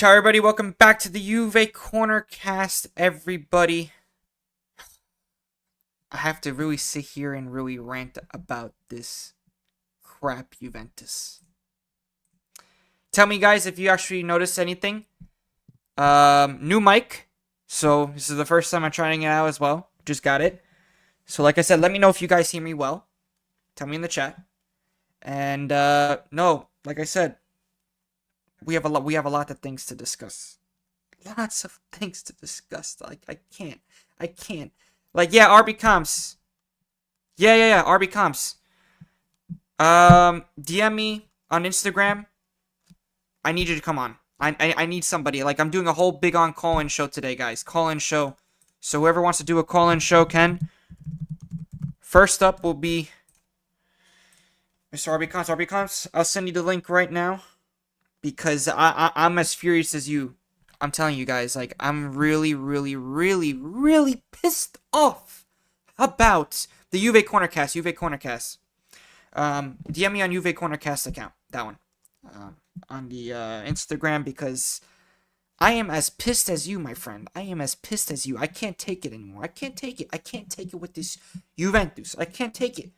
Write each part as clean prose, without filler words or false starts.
Ciao, everybody. Welcome back to the Juve Corner Cast, everybody. I have to really sit here and really rant about this crap Juventus. Tell me, guys, if you actually noticed anything. New mic. So, this is the first time I'm trying it out as well. Just got it. So, like I said, let me know if you guys hear me well. Tell me in the chat. And, no, like I said, we have a lot of things to discuss. Lots of things to discuss. Like, I can't. Like, yeah, RB comps. Yeah, RB comps. DM me on Instagram. I need you to come on. I need somebody. Like, I'm doing a whole big on call-in show today, guys. Call-in show. So whoever wants to do a call-in show can. First up will be Mr. RB comps. RB comps, I'll send you the link right now. Because I'm as furious as you. I'm telling you guys, like, I'm really pissed off about the Juve Cornercast. DM me on Juve Cornercast account, that one, on the Instagram, because I am as pissed as you, my friend. I am as pissed as you. I can't take it anymore. I can't take it with this Juventus. I can't take it.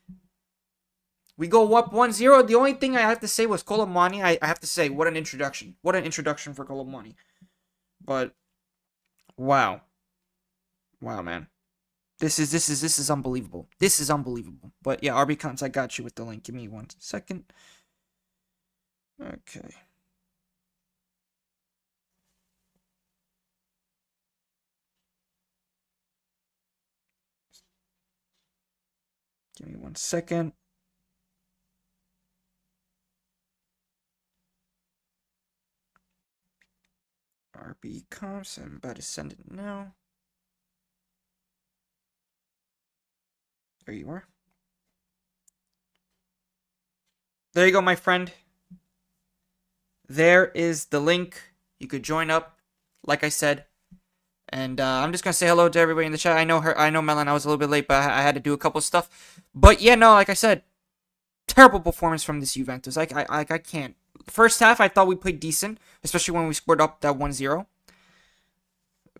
We go up 1-0. The only thing I have to say was Colomani. I have to say, what an introduction. What an introduction for Colomani. But wow, man, this is unbelievable. This is unbelievable. But yeah, RB Cons, I got you with the link. Give me 1 second. Okay. Give me 1 second. RB Comps, I'm about to send it now. There you are. There you go, my friend. There is the link. You could join up, like I said. And I'm just gonna say hello to everybody in the chat. I know Melon. I was a little bit late, but I had to do a couple stuff. But yeah, no, like I said, terrible performance from this Juventus. I can't. First half, I thought we played decent, especially when we scored up that 1-0.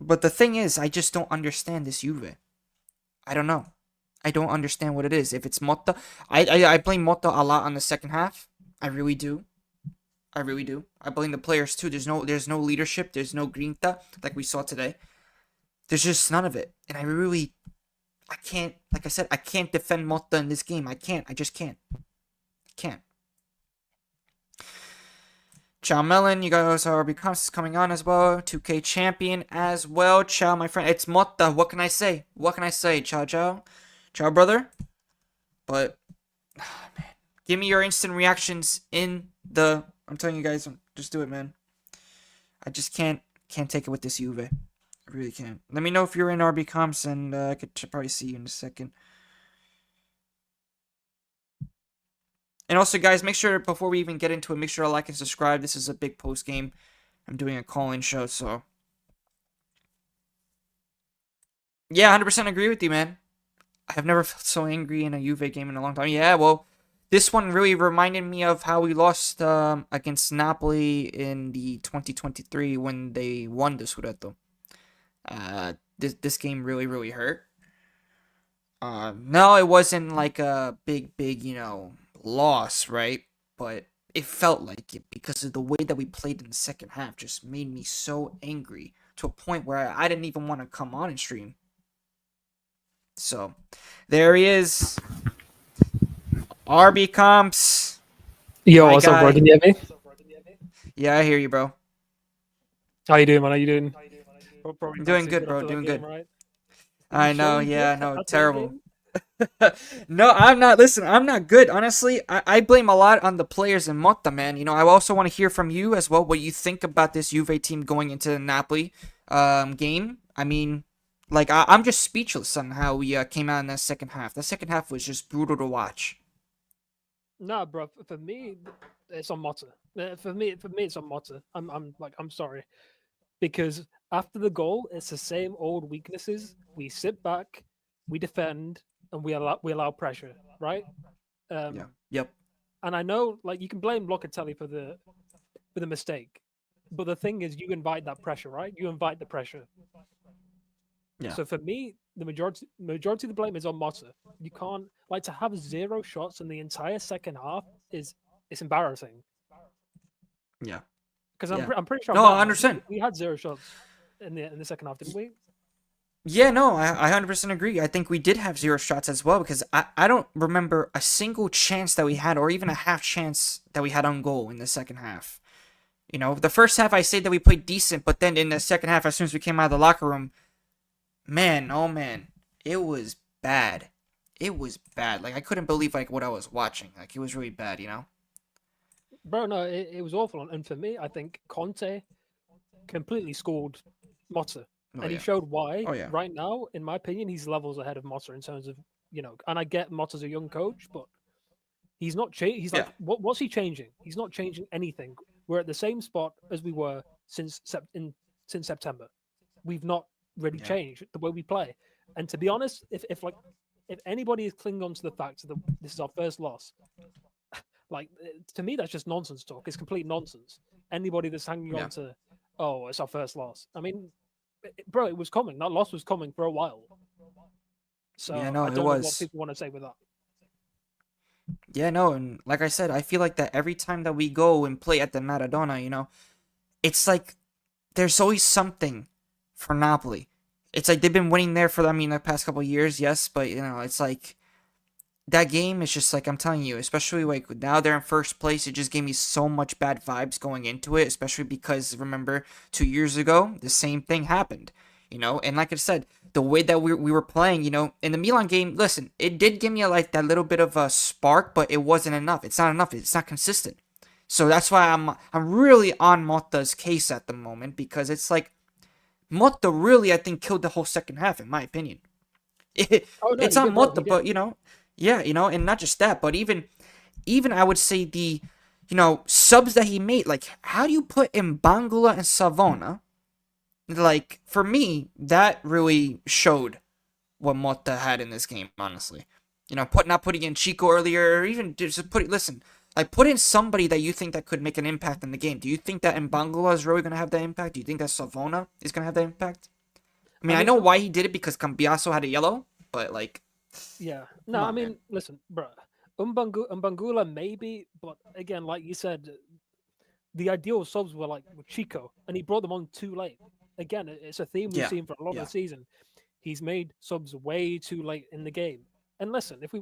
But the thing is, I just don't understand this Juve. I don't know. I don't understand what it is. If it's Motta, I blame Motta a lot on the second half. I really do. I blame the players too. There's no leadership. There's no grinta like we saw today. There's just none of it. And I can't, like I said, I can't defend Motta in this game. I can't. I just can't. Can't. Ciao, Melon. You guys are becomes coming on as well. 2K champion as well. Ciao, my friend. It's Motta. What can I say? Ciao. Ciao, brother. But, man. Give me your instant reactions in the... I'm telling you guys, just do it, man. I just can't take it with this Juve. I really can't. Let me know if you're in RB comps, and I could probably see you in a second. And also, guys, make sure, before we even get into it, make sure to like and subscribe. This is a big post game. I'm doing a call-in show, so... Yeah, 100% agree with you, man. I have never felt so angry in a Juve game in a long time. Yeah, well, this one really reminded me of how we lost against Napoli in the 2023 when they won the Scudetto. This game really hurt. No, it wasn't like a big, loss, right? But it felt like it because of the way that we played in the second half just made me so angry to a point where I didn't even want to come on and stream. So, there he is. RB Comps. Yo, what's up, bro? Can you hear me? Yeah, I hear you, bro. How you doing, man? How you doing? Doing good, bro. Doing good. Right? I know, yeah, no, terrible. No, I'm not. Listen, I'm not good. Honestly, I blame a lot on the players and Motta, man. You know, I also want to hear from you as well what you think about this Juve team going into the Napoli game. I mean, like, I'm just speechless on how we came out in that second half. The second half was just brutal to watch. Nah, bro. For me, it's on Motta. For me, it's on Motta. I'm sorry, because after the goal, it's the same old weaknesses. We sit back, we defend, and we allow pressure, right? Yeah. Yep. And I know, like, you can blame Locatelli for the mistake, But the thing is, you invite that pressure, right? You invite the pressure. Yeah. So for me, the majority of the blame is on Motta. You can't like to have 0 shots in the entire second half is it's embarrassing. Yeah. Because Yeah. I'm pretty sure No, I Matt, like understand. we had 0 shots in the second half, didn't we? Yeah, no, I 100% agree. I think we did have 0 shots as well because I don't remember a single chance that we had or even a half chance that we had on goal in the second half. You know, the first half I say that we played decent, but then in the second half, as soon as we came out of the locker room, man, oh man, it was bad. It was bad. Like I couldn't believe like what I was watching. Like it was really bad, you know? Bro, no, it was awful. And for me, I think Conte completely scored Motta. Oh And he yeah. showed why Oh yeah. right now, in my opinion, he's levels ahead of Motta in terms of, and I get Motta's a young coach, but he's not he's Yeah. like what's he changing? He's not changing anything. We're at the same spot as we were since September. We've not really Yeah. changed the way we play. And to be honest, if anybody is clinging on to the fact that this is our first loss, like to me that's just nonsense talk. It's complete nonsense. Anybody that's hanging Yeah. on to, oh, it's our first loss. I mean, bro, it was coming. That loss was coming for a while. Yeah, So no, I it don't know what was. people want to say with that. Yeah, no, and like I said, I feel like that every time that we go and play at the Maradona, you know, it's like there's always something for Napoli. It's like they've been winning there for, I mean, the past couple of years, yes, but you know, it's like that game is just like I'm telling you, especially like now they're in first place. It just gave me so much bad vibes going into it, especially because remember 2 years ago the same thing happened, you know. And like I said, the way that we were playing, you know, in the Milan game, listen, it did give me like that little bit of a spark, but it wasn't enough. It's not enough. It's not consistent. So that's why I'm really on Motta's case at the moment because it's like Motta really I think killed the whole second half in my opinion. It, Oh no, it's he on did, bro. He Motta, did. but you know, yeah, you know, and not just that, but even I would say the subs that he made, like how do you put in Bangula and Savona? Like for me, that really showed what Motta had in this game, honestly. You know, not putting in Chico earlier, or even just listen, like put in somebody that you think that could make an impact in the game. Do you think that Mbangula is really gonna have that impact? Do you think that Savona is gonna have that impact? I I mean, I mean, know why he did it because Cambiaso had a yellow, but like, yeah. No, come I on, man. mean, listen, bro. Umbangula maybe, but again, like you said, the ideal subs were like with Chico, and he brought them on too late. Again, it's a theme we've Yeah, seen for a lot of the yeah, season. He's made subs way too late in the game. And listen, if we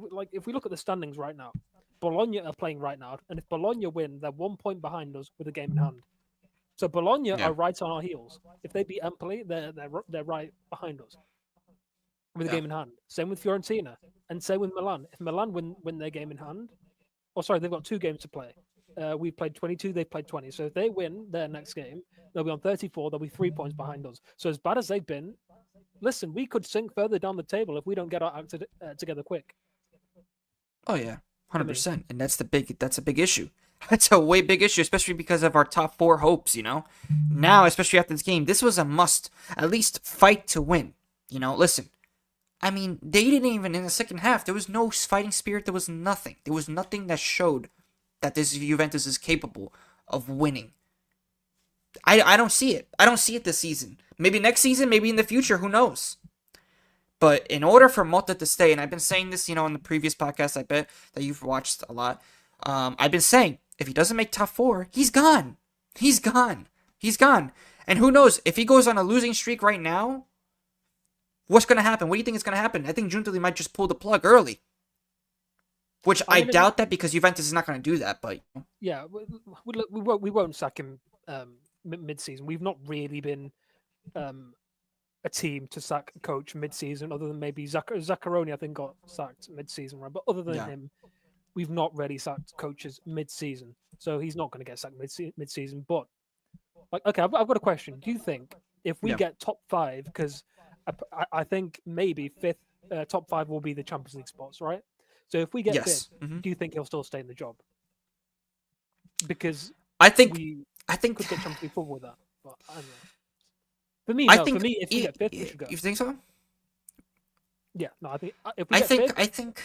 look at the standings right now, Bologna are playing right now, and if Bologna win, they're 1 point behind us with a game in hand. So Bologna yeah, are right on our heels. If they beat Empoli, they're right behind us with a yeah, game in hand. Same with Fiorentina, and same with Milan. If Milan win their game in hand, oh sorry, they've got 2 games to play. We've played 22, they've played 20. So if they win their next game, they'll be on 34. They'll be 3 points behind us. So as bad as they've been, listen, we could sink further down the table if we don't get our act together quick. oh yeah, For me, 100%. And that's a big issue. That's a way big issue, especially because of our top four hopes. You know, now especially after this game, this was a must at least fight to win. You know, listen. I mean, they didn't even in the second half. There was no fighting spirit. There was nothing. There was nothing that showed that this Juventus is capable of winning. I don't see it. I don't see it this season. Maybe next season, maybe in the future, who knows? But in order for Motta to stay, and I've been saying this, you know, in the previous podcast, I bet that you've watched a lot. I've been saying if he doesn't make top four, he's gone. He's gone. He's gone. And who knows if he goes on a losing streak right now? What's gonna happen? What do you think is gonna happen? I think Giuntoli might just pull the plug early. Which I I mean, doubt that because Juventus is not gonna do that. But yeah, we won't sack him mid-season. We've not really been a team to sack a coach mid-season, other than maybe Zaccaroni. I think got sacked mid-season, right? But other than yeah, him, we've not really sacked coaches mid-season, so he's not going to get sacked mid-season. But like, okay, I've got a question. Do you think if we yeah, get top 5, because I think maybe fifth, top 5 will be the Champions League spots, right? So if we get fifth, yes. do you think he'll still stay in the job? Because I think. we I think. could get Champions League football with that. But I don't know. For me, I no. think. For me, if we get fifth, we should go. You think so? Yeah, no. I think if we I get think. fifth, I think.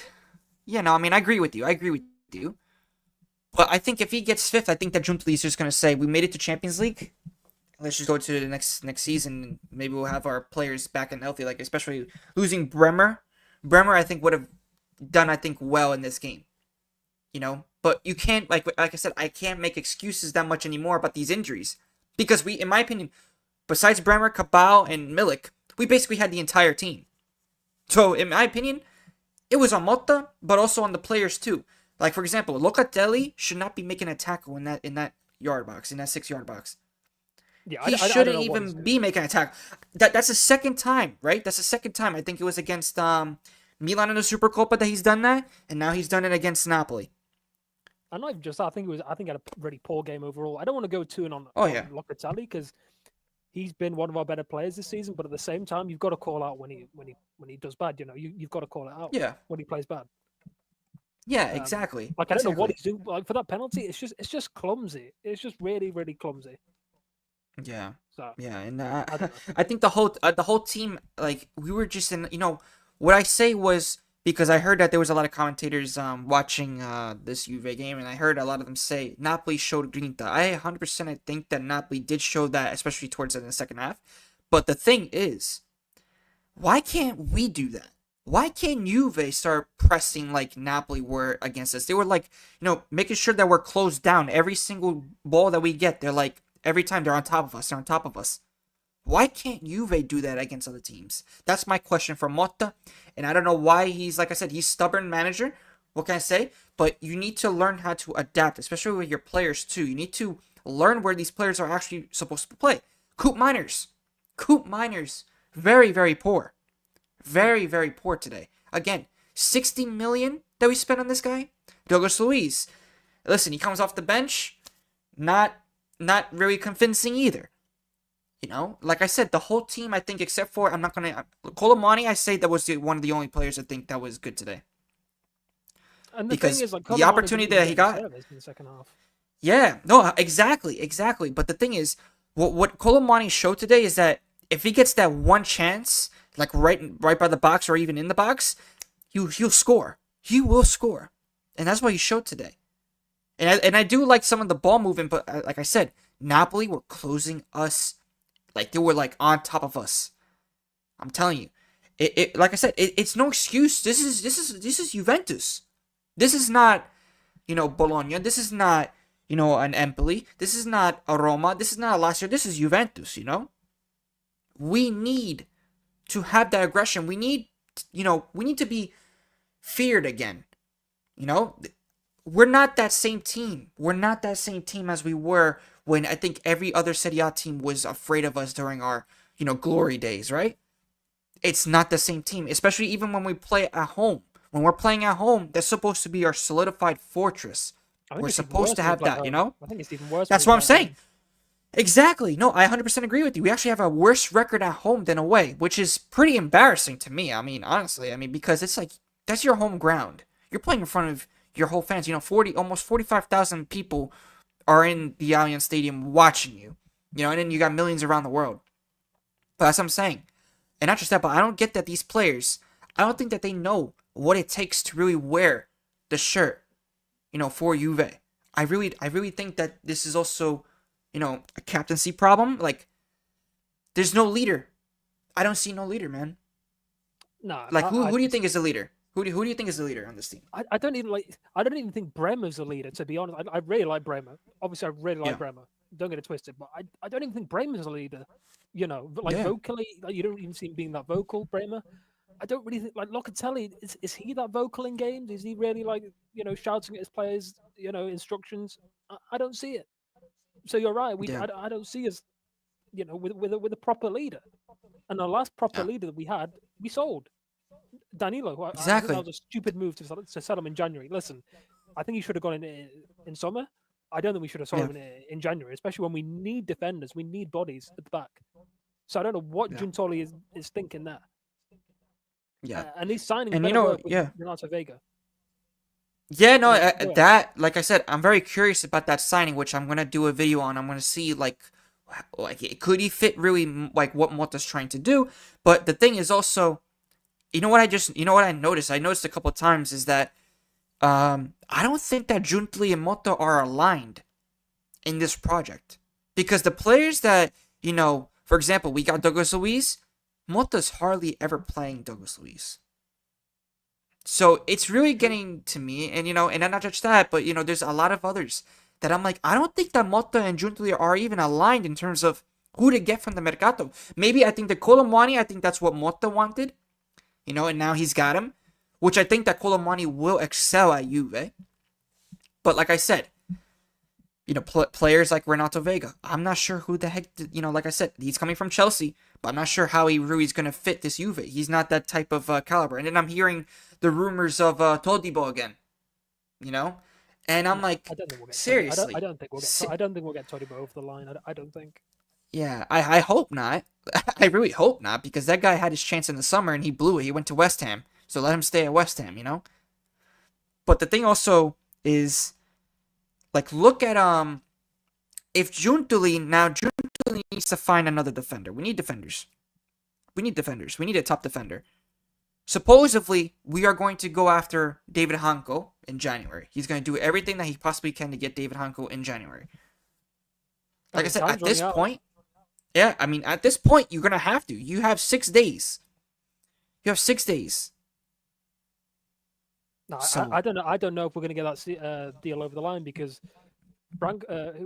Yeah, no. I mean, I agree with you. I agree with you. But I think if he gets fifth, I think that Giuntoli is just gonna say we made it to Champions League. let's just go to the next season. And maybe we'll have our players back and healthy. Like especially losing Bremer. Bremer, I think would have done well in this game. But you can't like I said, I can't make excuses that much anymore about these injuries because we, in my opinion, besides Bremer, Cabal, and Milik, we basically had the entire team. So in my opinion, it was on Motta, but also on the players too. Like for example, Locatelli should not be making a tackle in that yard box, in that 6-yard box. Yeah, He I shouldn't don't know even be making a tackle. That's the second time, right? That's the second time. I think it was against Milan in the Supercoppa that he's done that, and now he's done it against Napoli. And not even just that. I think he had a really poor game overall. I don't want to go too in on Locatelli because he's been one of our better players this season. But at the same time, you've got to call out when he does bad. You've got to call it out. Yeah. When he plays bad. Yeah, exactly. Like I don't know what he's doing. Like for that penalty, it's just clumsy. It's just really, really clumsy. Yeah. So, yeah, and I think the whole team, like we were just in. What I say was, because I heard that there was a lot of commentators watching this Juve game, and I heard a lot of them say Napoli showed grinta. I 100% think that Napoli did show that, especially towards the second half. But the thing is, why can't we do that? Why can't Juve start pressing like Napoli were against us? They were like, making sure that we're closed down. Every single ball that we get, they're like, every time they're on top of us. They're on top of us. Why can't Juve do that against other teams? That's my question for Motta. And I don't know why like I said, he's stubborn manager. What can I say? But you need to learn how to adapt, especially with your players too. You need to learn where these players are actually supposed to play. Coop Miners, very, very poor. Very, very poor today. Again, 60 million that we spent on this guy. Douglas Luiz. Listen, he comes off the bench. Not really convincing either. Like I said, the whole team, I think, except for, Colomani, I say that was one of the only players I think that was good today. And the thing is, like, the opportunity that he got in the second half. Yeah, no, exactly. But the thing is, what Colomani showed today is that if he gets that one chance, like right by the box or even in the box, he'll score. He will score, and that's what he showed today. And I do like some of the ball movement, but like I said, Napoli were closing us, like they were like on top of us. I'm telling you, like I said, it's no excuse. This is Juventus. This is not, Bologna. This is not, an Empoli. This is not a Roma. This is not a Lazio. This is Juventus. We need to have that aggression. We need to be feared again. We're not that same team. We're not that same team as we were when I think every other Serie A team was afraid of us during our, glory days, right? It's not the same team, especially even when we play at home. When we're playing at home, that's supposed to be our solidified fortress. We're supposed to have that, I think it's even worse. That's what I'm saying. Exactly. No, I 100% agree with you. We actually have a worse record at home than away, which is pretty embarrassing to me. I mean, honestly, because it's like, that's your home ground. You're playing in front of your whole fans. Almost 45,000 people are in the Allianz Stadium watching you. And then you got millions around the world. But that's what I'm saying. And not just that, but I don't get that these players, I don't think that they know what it takes to really wear the shirt, for Juve. I really think that this is also, a captaincy problem. Like, there's no leader. I don't see no leader, man. No. Like, who do you think is the leader? Who do you think is the leader on this team? I don't even think Bremer's the leader, to be honest. I really like Bremer. Obviously, I really like Bremer. Don't get it twisted, but I don't even think Bremer's the leader. Vocally, you don't even see him being that vocal, Bremer. I don't really think, like, Locatelli, is he that vocal in games? Is he really, like, shouting at his players, instructions? I don't see it. So you're right. I don't see us, with a proper leader. And the last proper leader that we had, we sold. Danilo. Exactly. I think that was a stupid move to sell him in January. Listen, I think he should have gone in summer. I don't think we should have sold him in January, especially when we need defenders. We need bodies at the back. So I don't know what Giuntoli is thinking there. Yeah. And he's signing Renato Vega. Yeah, no, that, like I said, I'm very curious about that signing, which I'm going to do a video on. I'm going to see, like, could he fit really, like, what Motta's trying to do? But the thing is also, what I noticed? I noticed a couple of times is that I don't think that Giuntoli and Motta are aligned in this project. Because the players that For example, we got Douglas Luiz. Motta's hardly ever playing Douglas Luiz. So it's really getting to me, and and not just that, but there's a lot of others that I'm like, I don't think that Motta and Giuntoli are even aligned in terms of who to get from the Mercato. Maybe I think the Colomwani, I think that's what Motta wanted, and now he's got him, which I think that Colomwani will excel at Juve. But like I said, players like Renato Vega, I'm not sure who the heck, like I said, he's coming from Chelsea, but I'm not sure how Rui's going to fit this Juve. He's not that type of caliber. And then I'm hearing the rumors of Todibo again, and I'm like, I don't think we'll get seriously. I don't think we'll get. I don't think we'll get Todibo over the line. I don't think. Yeah, I hope not. I really hope not, because that guy had his chance in the summer and he blew it. He went to West Ham, so let him stay at West Ham. But the thing also is, like, look at if Giuntoli needs to find another defender. We need defenders. We need a top defender. Supposedly, we are going to go after David Hanko in January. He's going to do everything that he possibly can to get David Hanko in January. Like I said, at this point, at this point, you're going to have to. You have 6 days. You have 6 days. No, so, I don't know. I don't know if we're going to get that deal over the line, because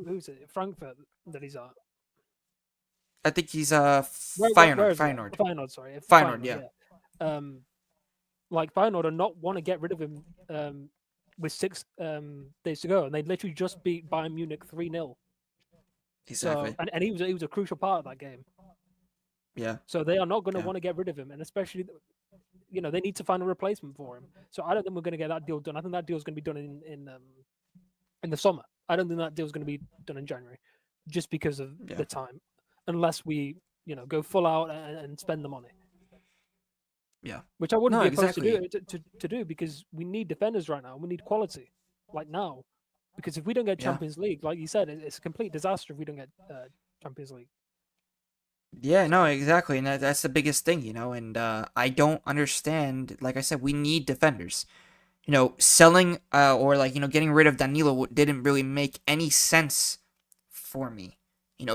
who's it? Frankfurt that he's at. I think he's Feyenoord. Feyenoord, sorry. Feyenoord, yeah. Like, Feyenoord are not want to get rid of him with 6 days to go, and they literally just beat Bayern Munich 3-0. Exactly. So, and he was a crucial part of that game. Yeah. So they are not going to want to get rid of him, and especially, they need to find a replacement for him. So I don't think we're going to get that deal done. I think that deal is going to be done in the summer. I don't think that deal is going to be done in January, just because of the time, unless we go full out and spend the money. Yeah. Which I wouldn't be opposed to do, because we need defenders right now. We need quality, like now. Because if we don't get Champions League, like you said, it's a complete disaster if we don't get Champions League. Yeah, no, exactly. And that's the biggest thing, and I don't understand. Like I said, we need defenders. Selling or getting rid of Danilo didn't really make any sense for me.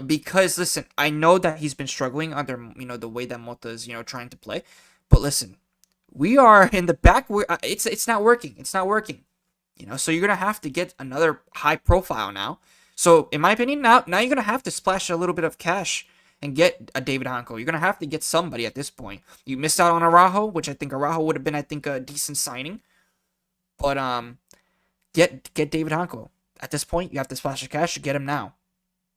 Because listen, I know that he's been struggling under the way that Motta is trying to play, but listen, we are in the back. It's not working. It's not working. So you're gonna have to get another high profile now. So in my opinion, now you're gonna have to splash a little bit of cash and get a David Hanko. You're gonna have to get somebody at this point. You missed out on Araujo, which I think Araujo would have been, a decent signing. But get David Hanko. At this point, you have to splash the cash to get him now,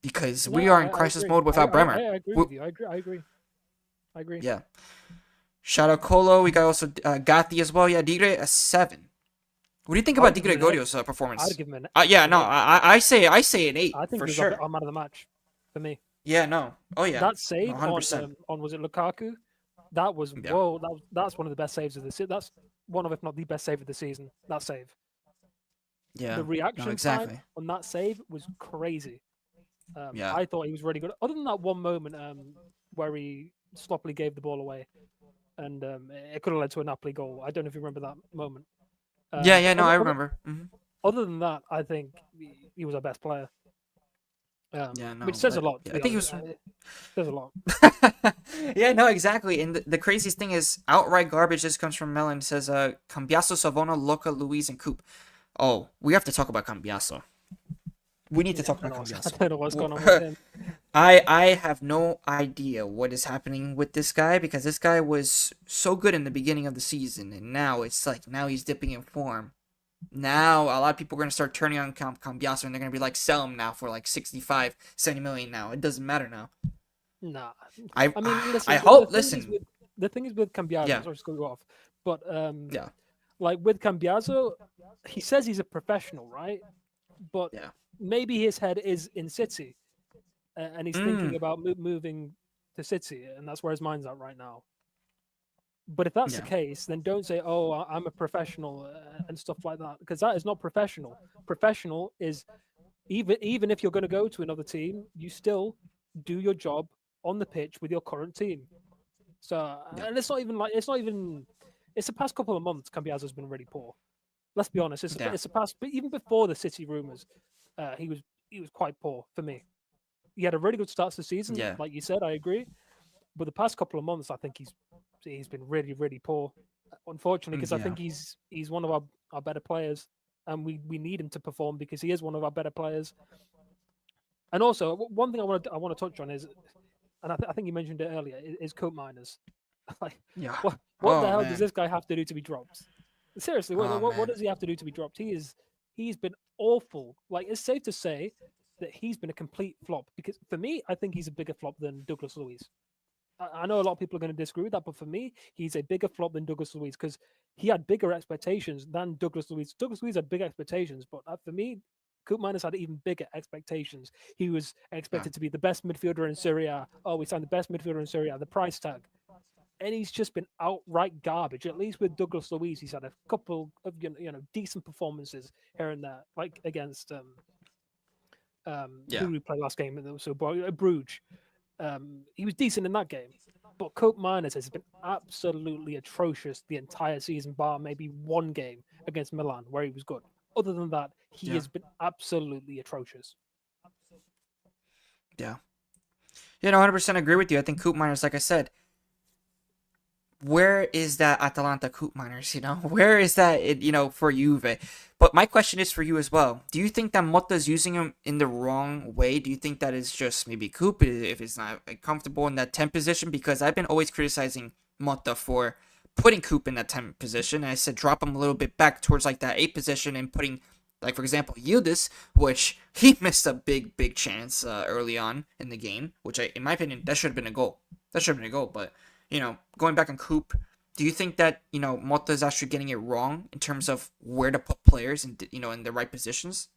because we are in crisis mode without Bremer. I agree with you. I agree. Yeah. Shout out Colo. We got also Gatti as well. Yeah, Digre a 7. What do you think about Di Gregorio's performance? I'd give him an 8. I say an 8. I think for he's sure. a man of the match for me. Yeah, no. Oh yeah. That save 100%. on was it Lukaku? That was that's one of the best saves of the season. That's one of, if not the best save of the season. That save. Yeah. The reaction time on that save was crazy. I thought he was really good. Other than that one moment where he sloppily gave the ball away, and it could have led to a Napoli goal. I don't know if you remember that moment. I remember. Mm-hmm. Other than that, I think he was our best player. Which says a lot. I think he was. Says a lot. Yeah, no, exactly. And the craziest thing is, outright garbage. This comes from Melon. It says, Cambiaso, Savona, Loca, Luis, and Coop. Oh, we have to talk about Cambiaso. We need to talk about Cambiaso. I don't know what's going on with him. I have no idea what is happening with this guy, because this guy was so good in the beginning of the season, and now it's like, now he's dipping in form. Now a lot of people are going to start turning on Cambiaso, and they're going to be like, sell him now for like 65, 70 million now. It doesn't matter now. Nah. I mean, listen, I hope, the thing is with Cambiaso, yeah. sorry to go off, but like with Cambiaso, he says he's a professional, right? But maybe his head is in City, and he's thinking about moving to City, and that's where his mind's at right now. But if that's the case, then don't say, "Oh, I'm a professional" and stuff like that, because that is not professional. Professional is even if you're going to go to another team, you still do your job on the pitch with your current team. So, and it's the past couple of months, Cambiaso's been really poor. Let's be honest. It's the past, but even before the City rumors, he was quite poor for me. He had a really good start to the season, Yeah. like you said. I agree, but the past couple of months, I think he's been really really poor. Unfortunately, because I Yeah. think he's one of our better players, and we need him to perform because he is one of our better players. And also, one thing I want to touch on is, and I think you mentioned it earlier, is coat miners. Like, Yeah. what the Oh hell does man. this guy have to do to be dropped? Seriously, Oh what man. does he have to do to be dropped? He's been awful. Like, it's safe to say that he's been a complete flop. Because for me, I think he's a bigger flop than Douglas Luiz. I know a lot of people are going to disagree with that, but for me, he's a bigger flop than Douglas Luiz because he had bigger expectations than Douglas Luiz. Douglas Luiz had big expectations, but for me, Koop Miners had even bigger expectations. He was Yeah. expected to be the best midfielder in Serie A. Oh, we signed the best midfielder in Serie A, the price tag. And he's just been outright garbage. At least with Douglas Luiz, he's had a couple of decent performances here and there, like against who Yeah. did we play last game? So Bruges. He was decent in that game. But Cope Miners has been absolutely atrocious the entire season, bar maybe one game against Milan where he was good. Other than that, he Yeah. has been absolutely atrocious. Yeah. Yeah, no, 100% agree with you. I think Coop Miners, like I said, where is that Atalanta Coop Miners, Where is that, for Juve? But my question is for you as well. Do you think that Motta's using him in the wrong way? Do you think that is just maybe Coop if it's not comfortable in that 10 position? Because I've been always criticizing Motta for putting Coop in that 10 position. And I said drop him a little bit back towards like that 8 position and putting, like, for example, Yildiz, which he missed a big, big chance early on in the game, which in my opinion, that should have been a goal. That should have been a goal, but going back on Coop, do you think that, Motta is actually getting it wrong in terms of where to put players in the right positions?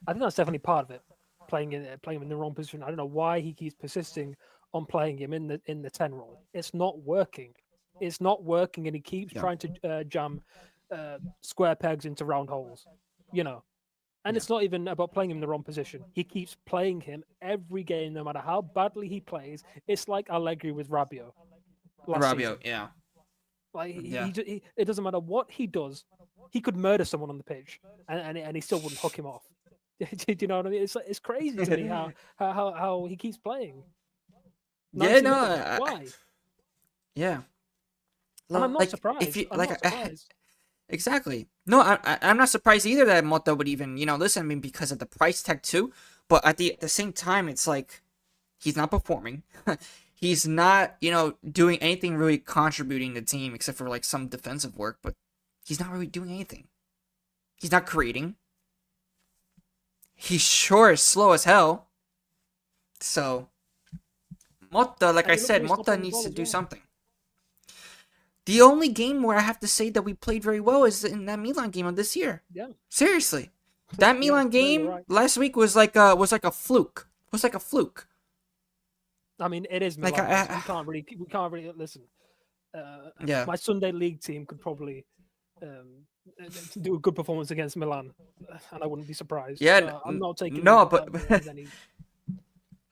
I think that's definitely part of it. Playing him in the wrong position. I don't know why he keeps persisting on playing him in the 10 role. It's not working. It's not working, and he keeps Yeah. trying to jam square pegs into round holes. You know, and Yeah. it's not even about playing him in the wrong position. He keeps playing him every game, no matter how badly he plays. It's like Allegri with Rabiot last Rabio, season. yeah. Like Yeah. it doesn't matter what he does. He could murder someone on the pitch, and he still wouldn't hook him off. Do you know what I mean? It's crazy to me how he keeps playing Yeah, 90 no, minutes. Why? yeah. And I'm not Like, if surprised. you, I'm like, not surprised. exactly. No, I'm not surprised either that Motta would even, listen, I mean, because of the price tag too. But at the same time, it's like, he's not performing. He's not, doing anything really contributing to the team except for like some defensive work, but he's not really doing anything. He's not creating. He sure is slow as hell. So, Motta, like And I he looks said, really sloppy Motta on the needs ball to as do well. something. The only game where I have to say that we played very well is in that Milan game of this year. Yeah, Seriously. That yeah, Milan no, you're game right. last week was like a fluke. It was like a fluke. I mean, it is Like Milan, though, so we can't really listen. yeah. My Sunday league team could probably do a good performance against Milan, and I wouldn't be surprised. Yeah, So I'm not taking no, but with any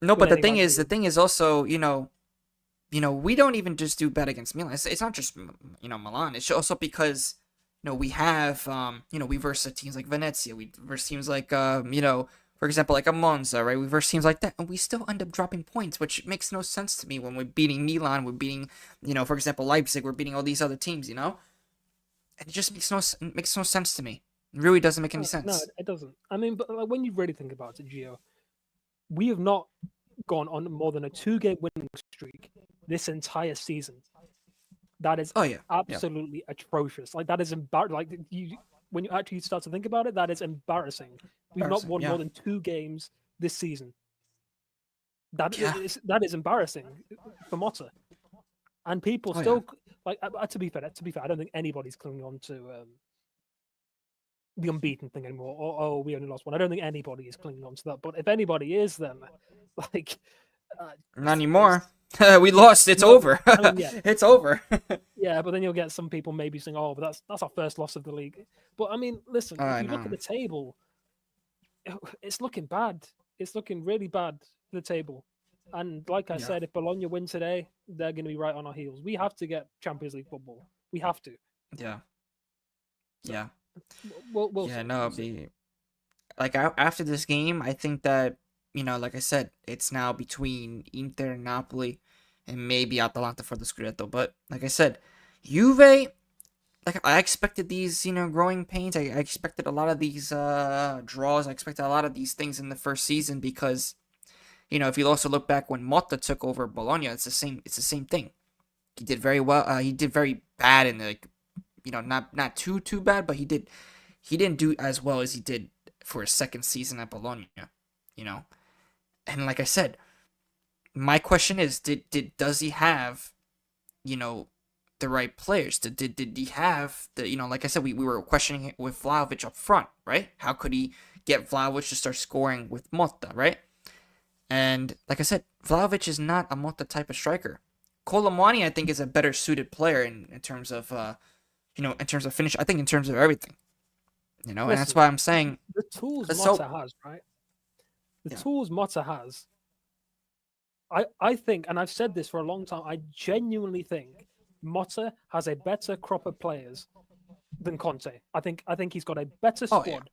no, with but the any thing right is, view. also, we don't even just do bad against Milan. It's not just Milan. It's also because we have we verse teams like Venezia. We verse teams like for example, like a Monza, right? We verse teams like that, and we still end up dropping points, which makes no sense to me. When we're beating Milan, we're beating for example, Leipzig. We're beating all these other teams, and it just makes no sense to me. It really doesn't make any No, sense. it doesn't. I mean, but like, when you really think about it, Gio, we have not gone on more than a 2-game winning streak this entire season. That is Oh yeah, yeah, absolutely atrocious. Like that is Like you, when you actually start to think about it, that is embarrassing. We've not embarrassing. won Yeah, more than 2 games this season. yeah. That is embarrassing for Motta. And people Oh yeah. still like. To be fair, I don't think anybody's clinging on to the unbeaten thing anymore. Or oh, we only lost one. I don't think anybody is clinging on to that. But if anybody is, then like, Not it's anymore. We lost. It's no. over. I mean, yeah, It's over. yeah. But then you'll get some people maybe saying, "Oh, but that's our first loss of the league." But I mean, listen, if I you look know. at the table, it's looking bad. It's looking really bad for the table. And like I Yeah. said, if Bologna win today, they're going to be right on our heels. We have to get Champions League football. We have to. Yeah. So Yeah. we'll Yeah. see. No. We'll It'd see. be like after this game, I think that like I said, it's now between Inter and Napoli, and maybe Atalanta for the Scudetto. But like I said, Juve, like I expected these, growing pains. I expected a lot of these draws. I expected a lot of these things in the first season because, if you also look back when Motta took over Bologna, it's the same. It's the same thing. He did very well. He did very bad in the, not too bad, but he didn't do as well as he did for his second season at Bologna. You know, and like I said, my question is, does he have, you know, the right players? Did he have the, like I said, we were questioning it with Vlahovic up front, right? How could he get Vlahovic to start scoring with Motta, right? And like I said, Vlahovic is not a Motta type of striker. Colomwani, I think, is a better suited player in terms of, in terms of finish. I think in terms of everything, and that's Listen, why I'm saying, the tools let's Motta hope. has, right? The Yeah, tools Motta has, I think, and I've said this for a long time, I genuinely think Motta has a better crop of players than Conte. I think he's got a better oh yeah, squad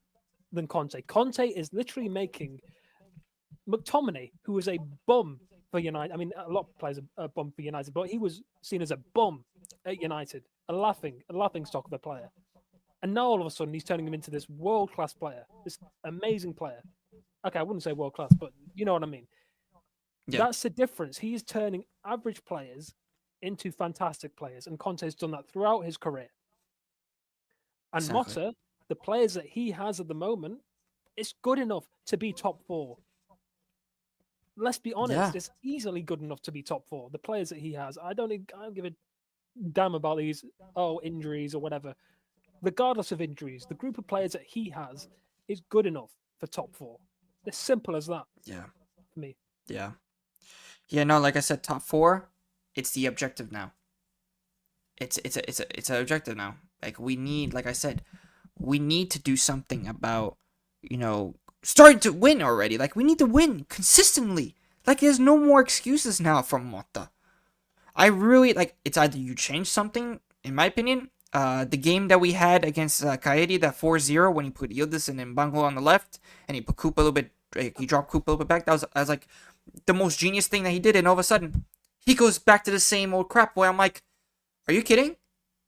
than Conte. Conte is literally making McTominay, who was a bum for United. I mean, a lot of players are bum for United, but he was seen as a bum at United, a laughing stock of a player. And now all of a sudden he's turning him into this world class player, this amazing player. Okay, I wouldn't say world class, but you know what I mean. yeah, That's the difference. He is turning average players into fantastic players, and Conte's done that throughout his career. And exactly. Motta, the players that he has at the moment, it's good enough to be top four. Let's be Yeah, honest, it's easily good enough to be top four. The players that he has, I don't give a damn about these injuries or whatever. Regardless of injuries, the group of players that he has is good enough for top four. It's simple as that yeah, for me. yeah, yeah. No, like I said, top four. It's the objective now. It's an objective now. Like we need, like I said, we need to do something about, starting to win already. Like we need to win consistently. Like there's no more excuses now from Motta. I really like. It's either you change something, in my opinion. The game that we had against Kairi, that 4-0, when he put Yildiz and Mbango on the left, and he put Koopa a little bit, he dropped Koopa a little bit back. That was like the most genius thing that he did, and all of a sudden, he goes back to the same old crap. Boy, I'm like, are you kidding?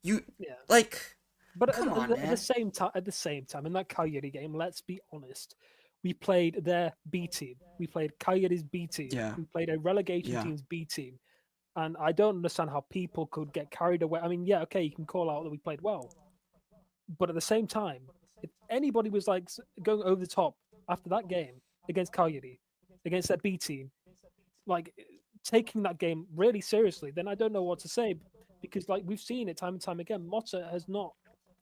You Yeah. like, But come on, at the man. same time, in that Cagliari game, let's be honest, we played their B team. We played Cagliari's B team. Yeah, We played a relegation yeah, team's B team, and I don't understand how people could get carried away. I mean, yeah, okay, you can call out that we played well, but at the same time, if anybody was like going over the top after that game against Cagliari, against their B team, like taking that game really seriously, then I don't know what to say because like we've seen it time and time again. Motta has not.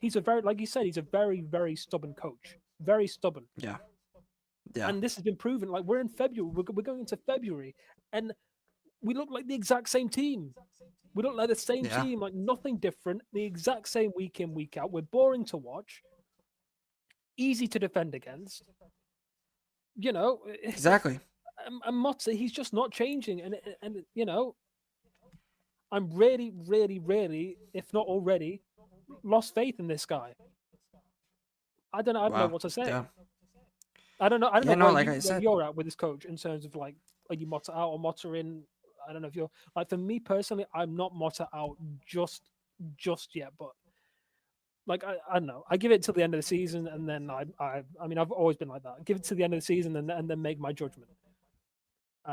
He's a very, like you said, he's a very stubborn coach, very stubborn, yeah, yeah, and this has been proven. Like we're in February, we're going into February, and we look like the exact same team. We look like the same yeah. team, like nothing different. The exact same week in, week out. We're boring to watch, easy to defend against. You know, Exactly. and Motta, he's just not changing, and I'm really, if not already, lost faith in this guy. I don't know Wow. what to say. Yeah. I don't know Yeah. No, like I where said. you're at with this coach in terms of like, are you Motta out or Motta in? I don't know if you're like, for me personally, I'm not Motta out just yet, but like I don't know. I give it till the end of the season, and then I mean I've always been like that. Give it to the end of the season, and then make my judgment.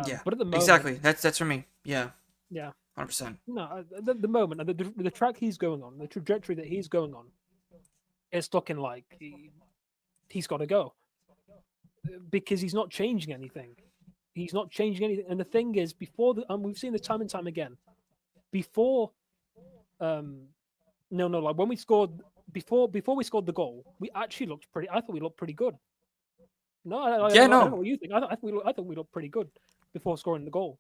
Yeah. But at the moment, Exactly. That's for me. Yeah. yeah, 100%. no, the moment and the track he's going on, the trajectory that he's going on, it's looking like he's got to go because he's not changing anything. He's not changing anything. And the thing is, and we've seen this time and time again, before, um, no, like when we scored before we scored the goal, we actually looked pretty. I thought we looked pretty good. No, Yeah. I don't know No. what you think. I thought we looked pretty good before scoring the goal.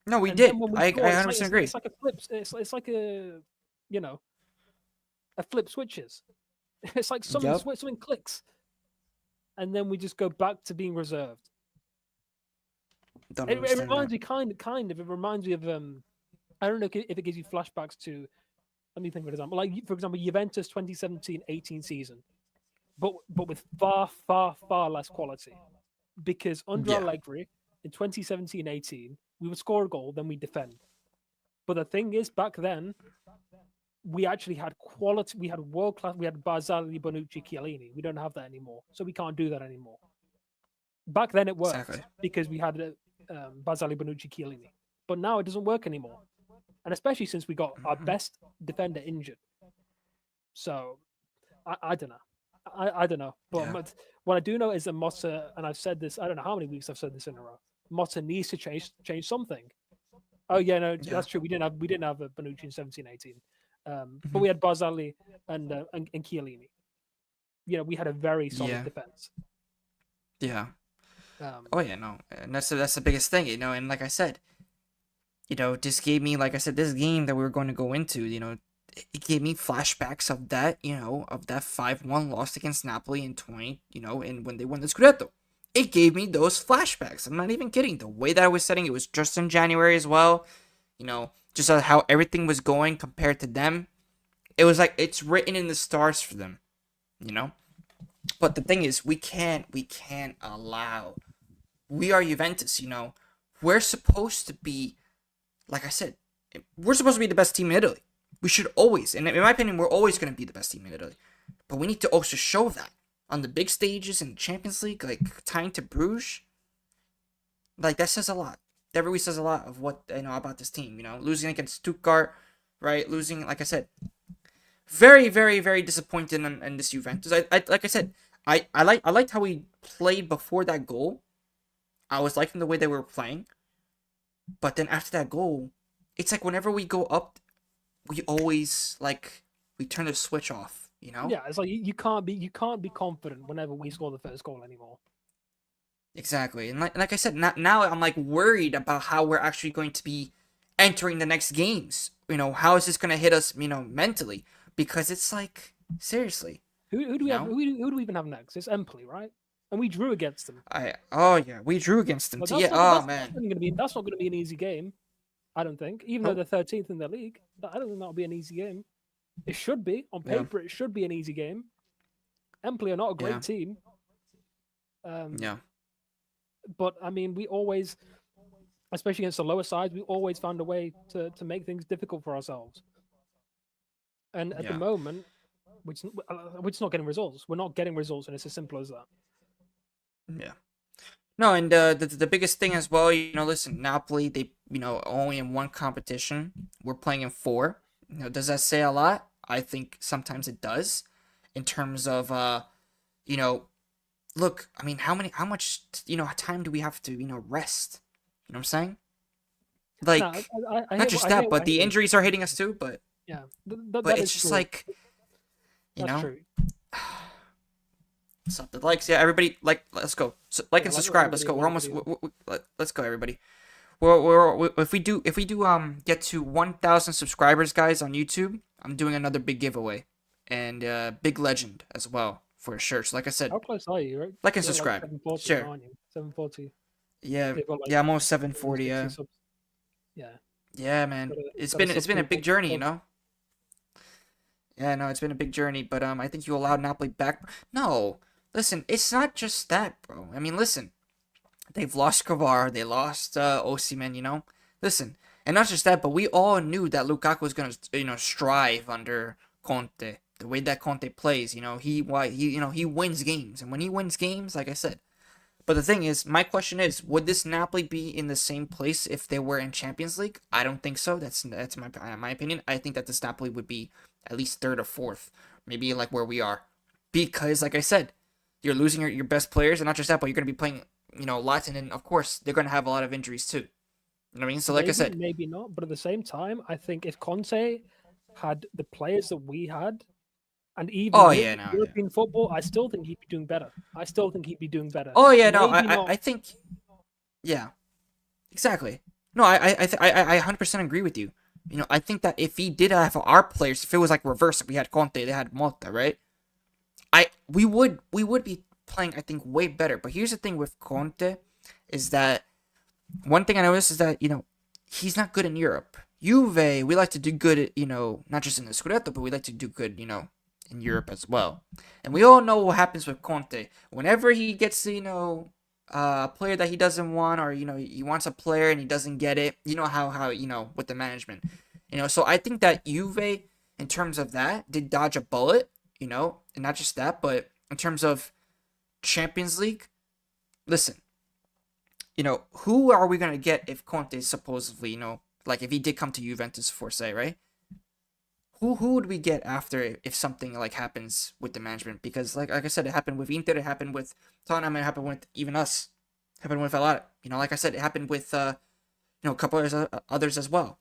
No, we And then did. when we I scored, 100% agree. it's like a flip. It's like you know a flip switches. It's like Yep. something clicks, and then we just go back to being reserved. Don't It understand that. reminds me kind of. It reminds me of I don't know if it gives you flashbacks to. Let me think of an example. Like for example, Juventus 2017-18 season, but with far less quality. because under Yeah. Allegri in 2017-18, we would score a goal, then we defend. But the thing is, back then, we actually had quality. We had world class. We had Barzagli, Bonucci, Chiellini. We don't have that anymore, so we can't do that anymore. Back then, it worked Exactly. because we had Barzagli, Bonucci, Chiellini. But now it doesn't work anymore, and especially since we got our best defender injured. So I don't know. I don't know. But Yeah. what I do know is that Motta, and I've said this. I don't know how many weeks I've said this in a row. Motta needs to change something. Oh yeah, no, Yeah. that's true. We didn't have a Bonucci in 17-18. But Mhm. we had Barzagli and Chiellini. We had a very solid Yeah. defense. Yeah. Um, Oh yeah, no, and that's the biggest thing, and like I said, this gave me, like I said, this game that we were going to go into, it gave me flashbacks of that, of that 5-1 loss against Napoli in 20, and when they won the Scudetto. It gave me those flashbacks. I'm not even kidding. The way that I was setting it was just in January as well. Just how everything was going compared to them. It was like it's written in the stars for them, you know. But the thing is, we can't allow. We are Juventus, We're supposed to be, like I said, we're supposed to be the best team in Italy. We should always, and in my opinion, we're always going to be the best team in Italy. But we need to also show that on the big stages in the Champions League, like tying to Bruges. Like that says a lot. That really says a lot of what about this team. Losing against Stuttgart, right? Losing, like I said, very, very, very disappointed in this Juventus. I like I said, I liked how we played before that goal. I was liking the way they were playing, but then after that goal, it's like whenever we go up, we always we turn the switch off. yeah, it's like you can't be confident whenever we score the first goal anymore. Exactly, and like I said, now I'm worried about how we're actually going to be entering the next games. How is this going to hit us? Mentally, because it's like seriously. Who do we have? Who do we even have next? It's Empoli, right? And we drew against them. Oh yeah, we drew against them But too. Yeah. Oh man. that's not going to be an easy game. I don't think, even though Oh they're 13th in the league, I don't think that'll be an easy game. It should be on yeah. paper. It should be an easy game. Empoli are not a great Yeah. team. Yeah. But I mean, we always, especially against the lower sides, we always found a way to make things difficult for ourselves. And at the Yeah. moment, we're just not getting results. We're not getting results, and it's as simple as that. Yeah. No, and the biggest thing as well, listen, Napoli, they, only in one competition. We're playing in 4. Does that say a lot? I think sometimes it does, in terms of, look, I mean, how much, time do we have to, rest? You know what I'm saying? Like, No, I not hear just what- I that, hear- but I the hear- injuries are hitting us too. But Yeah, but that it's is just true. like, That's true. something likes. Yeah, everybody, let's go. So, like Yeah, and like subscribe. Let's video, go. We're like almost. video. Let's go, everybody. We're if we do get to 1,000 subscribers, guys, on YouTube, I'm doing another big giveaway, and big legend as well for a shirt. So like I said, How close are you? Right? like and You're subscribe. 740, Sure. aren't you? 740. Yeah. You've got, Yeah. I'm almost 60 740. Yeah. subs. Yeah. Yeah, man. Gotta- It's gotta been a subscribe big journey, subs. Yeah, no, it's been a big journey, but I think you allowed Napoli back. No, listen, it's not just that, bro. I mean, listen, they've lost Kavar, they lost Osimhen, Listen, and not just that, but we all knew that Lukaku was gonna, strive under Conte. The way that Conte plays, he wins games, and when he wins games, like I said. But the thing is, my question is, would this Napoli be in the same place if they were in Champions League? I don't think so. That's my opinion. I think that this Napoli would be at least 3rd or 4th, maybe like where we are, because like I said, you're losing your best players, and not just that, but you're going to be playing lots, and then of course they're going to have a lot of injuries too. You know what I mean? So like I said, maybe not, but at the same time, I think if Conte had the players that we had, and even European football, I still think he'd be doing better. Oh yeah, no, Maybe not. I think, yeah, exactly. No, I 100% agree with you. I think that if he did have our players, if it was like reverse, if we had Conte, they had Motta, right? We would be playing, I think, way better. But here's the thing with Conte, is that one thing I noticed is that he's not good in Europe. Juve, we like to do good at, not just in the Scudetto, but we like to do good, in Europe as well. And we all know what happens with Conte. Whenever he gets, a player that he doesn't want, or he wants a player and he doesn't get it. You know how with the management, So I think that Juve, in terms of that, did dodge a bullet. And not just that, but in terms of Champions League, listen, who are we gonna get if Conte supposedly, like if he did come to Juventus for say, right? Who would we get after if something like happens with the management? Because like I said, it happened with Inter, it happened with Tottenham, it happened with even us, it happened with a lot. Like I said, it happened with a couple of others as well.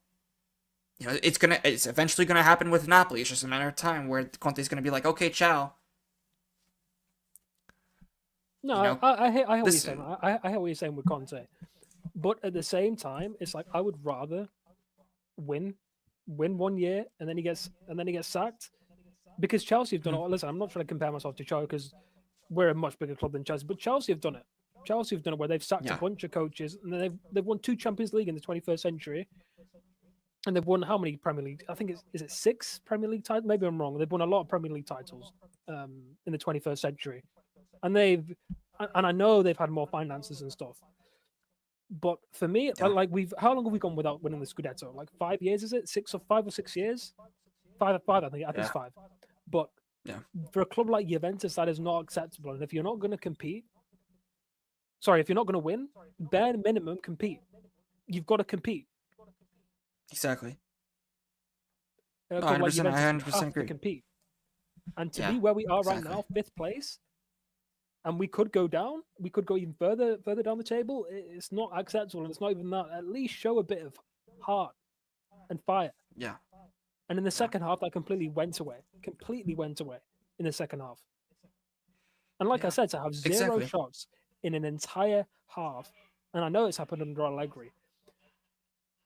It's eventually gonna happen with Napoli. It's just a matter of time where Conte's gonna be like, okay, ciao. No, You know, I hear what you're saying. listen, I hear what you're saying with Conte, but at the same time, it's like I would rather win 1 year and then he gets sacked, because Chelsea have done it. Listen, I'm not trying to compare myself to Chelsea because we're a much bigger club than Chelsea, but Chelsea have done it. Chelsea have done it where they've sacked a yeah, bunch of coaches and then they've won 2 Champions League in the 21st century, and they've won how many Premier League? I think is it 6 Premier League titles? Maybe I'm wrong. They've won a lot of Premier League titles in the 21st century, and I know they've had more finances and stuff. But for me, yeah, like how long have we gone without winning the Scudetto? Like 5 years, is it? 5 or 6 years? Five. I think yeah, it's 5. But yeah, for a club like Juventus, that is not acceptable. And if you're not going to compete, if you're not going to win, bare minimum compete. You've got to compete. exactly. A No, club like 100%. I Juventus, you 100% have to agree. compete. And to Yeah, be where we are right exactly. now, 5th place, and we could go down. We could go even further down the table. It's not acceptable, and it's not even that. At least show a bit of heart and fire. Yeah, And in the yeah, second half, that completely went away. Completely went away in the second half. And like I yeah, said, to have 0 exactly. shots in an entire half, and I know it's happened under Allegri,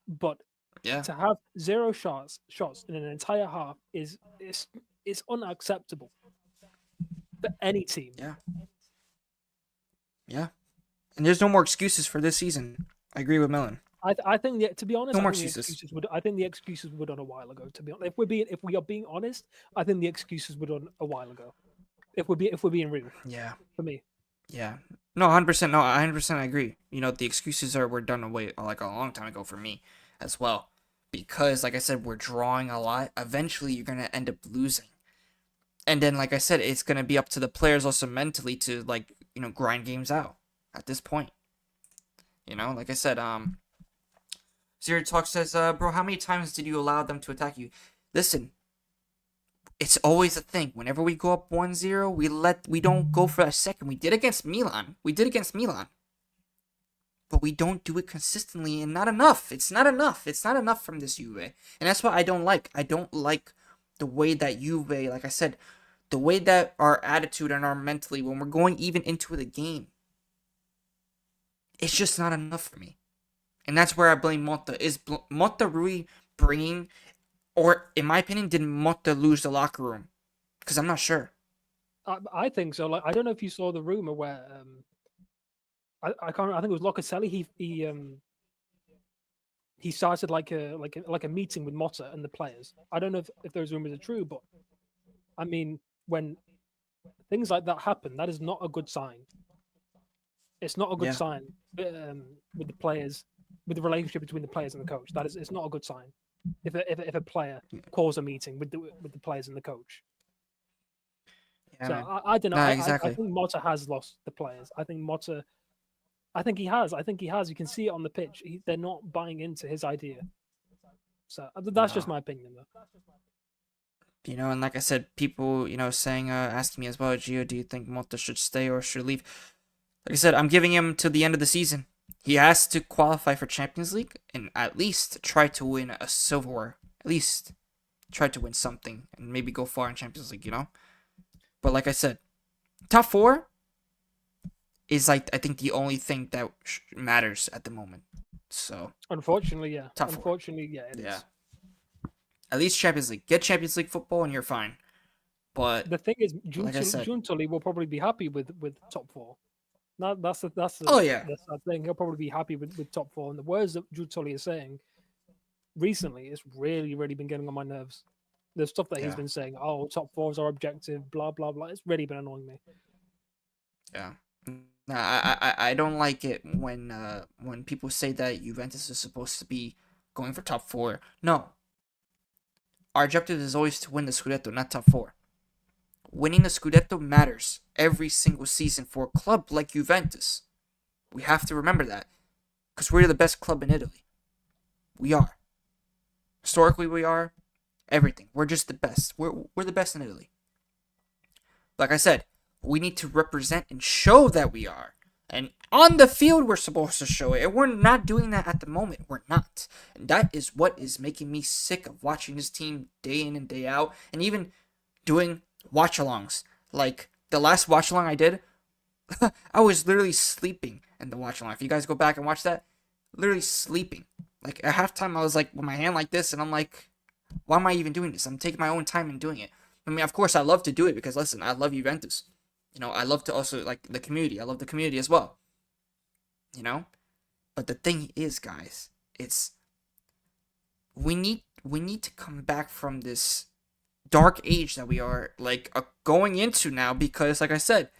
but Yeah, to have 0 shots in an entire half is unacceptable for any team. yeah, yeah. And there's no more excuses for this season. I agree with Mellon. I think to be honest, No I more think excuses. the excuses were done a while ago. To be honest, if we are being honest, I think the excuses were done a while ago. If we're being real, Yeah, for me. yeah. No, 100%. No, 100% I agree. The excuses were done away like a long time ago for me as well. Because, like I said, we're drawing a lot. Eventually, you're going to end up losing. And then, like I said, it's going to be up to the players also mentally to, like, grind games out at this point. Like I said, Zero Talk says, bro, how many times did you allow them to attack you? Listen, it's always a thing. Whenever we go up 1-0, we don't go for a second. We did against Milan. But we don't do it consistently and not enough. It's not enough. It's not enough from this Juve. And that's what I don't like. I don't like the way that Juve, like I said, the way that our attitude and our mentally when we're going even into the game. It's just not enough for me. And that's where I blame Motta. Is Motta really bringing, or in my opinion, did Motta lose the locker room? Because I'm not sure. I think so. Like I don't know if you saw the rumor where I can't. I think it was Locatelli. He started like a meeting with Motta and the players. I don't know if those rumors are true, but I mean, when things like that happen, that is not a good sign. It's not a good Yeah. sign with the players, with the relationship between the players and the coach. It's not a good sign if a player calls a meeting with the players and the coach. Yeah, So man. I don't know. Nah, I exactly. think Motta has lost the players. I think Motta. I think he has. You can see it on the pitch. They're not buying into his idea. So that's just No. my opinion, though. And like I said, people, saying, asking me as well, Gio, do you think Motta should stay or should leave? Like I said, I'm giving him to the end of the season. He has to qualify for Champions League and at least try to win a silverware. At least try to win something and maybe go far in Champions League. But like I said, top 4 is like I think the only thing that matters at the moment. So Unfortunately, yeah. top 4, It yeah. is. At least Champions League. Get Champions League football and you're fine. But The thing is, like I said, Juntoli will probably be happy with top 4. That's oh yeah, the sad thing. He'll probably be happy with top 4. And the words that Juntoli is saying recently, it's really, really been getting on my nerves. The stuff that he's yeah, been saying, oh, top 4 is our objective, blah blah blah. It's really been annoying me. yeah. I don't like it when people say that Juventus is supposed to be going for top four. No, our objective is always to win the Scudetto, not top four. Winning the Scudetto matters every single season for a club like Juventus. We have to remember that because we're the best club in Italy. We are. Historically, we are. Everything. We're just the best. We're the best in Italy. Like I said, we need to represent and show that we are. And on the field, we're supposed to show it. And we're not doing that at the moment. We're not. And that is what is making me sick of watching this team day in and day out. And even doing watch-alongs. Like, the last watch-along I did, I was literally sleeping in the watch-along. If you guys go back and watch that, literally sleeping. Like, at halftime, I was like, with my hand like this, and I'm like, why am I even doing this? I'm taking my own time and doing it. I mean, of course, I love to do it because, listen, I love Juventus. You know, I love to also, like, the community. I love the community as well. You know? But the thing is, guys, it's... We need to come back from this dark age that we are, like, going into now because, like I said,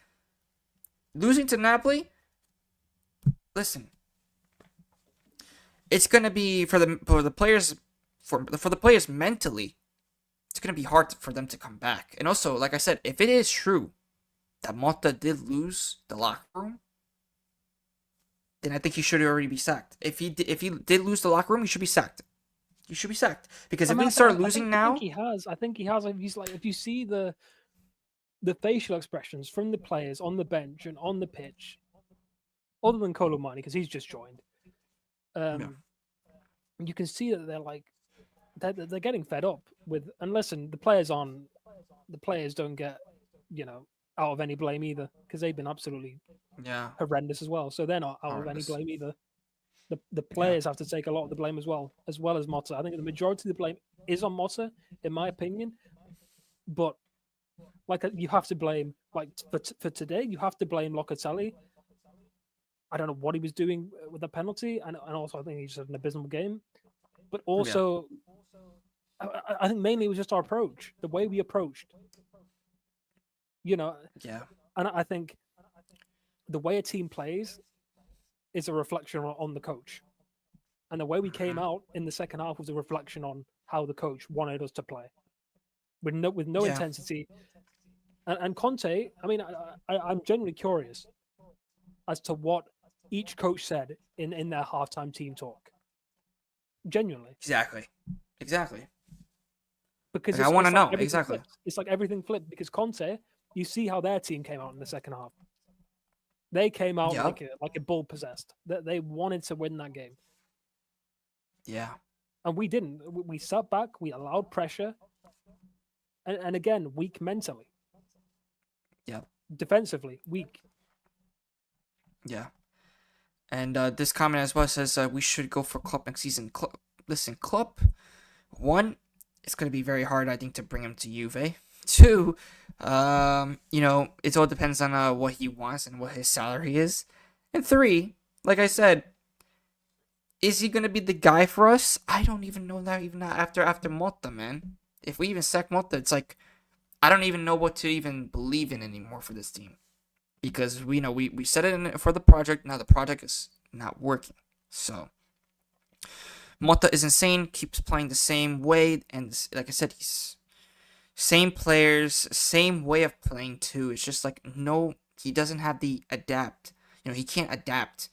losing to Napoli, listen, it's going to be, for the players mentally, it's going to be hard for them to come back. And also, like I said, if it is true that Motta did lose the locker room, then I think he should already be sacked. If he did lose the locker room, he should be sacked. He should be sacked because if we start losing now, I think he has. If you see the facial expressions from the players on the bench and on the pitch, other than Colomani because he's just joined, you can see that they're getting fed up with. And listen, the players don't get out of any blame either because they've been absolutely horrendous as well. So they're not out of any blame either. The players have to take a lot of the blame as well as Motta. I think the majority of the blame is on Motta, in my opinion. But you have to blame for today. You have to blame Locatelli. I don't know what he was doing with the penalty, and also I think he just had an abysmal game. But also, I think mainly it was just our approach, the way we approached. And I think the way a team plays is a reflection on the coach. And the way we came out in the second half was a reflection on how the coach wanted us to play. With no intensity. And Conte, I mean, I'm genuinely curious as to what each coach said in their halftime team talk. Genuinely. Exactly. Because I want to know. Exactly. It's like everything flipped because Conte, you see how their team came out in the second half. They came out like a bull possessed. They wanted to win that game. Yeah. And we didn't. We sat back. We allowed pressure. And again, weak mentally. Yeah. Defensively, weak. Yeah. And this comment as well says we should go for Klopp next season. Listen, Klopp, one, it's going to be very hard, I think, to bring him to Juve. Two, it all depends on what he wants and what his salary is. And three, like I said, is he going to be the guy for us? I don't even know that even after Motta, man. If we even sack Motta, it's like, I don't even know what to even believe in anymore for this team. Because we set it in for the project. Now the project is not working. So Motta is insane. Keeps playing the same way, and like I said, he's same players, same way of playing too. It's just like he doesn't have the adapt. He can't adapt.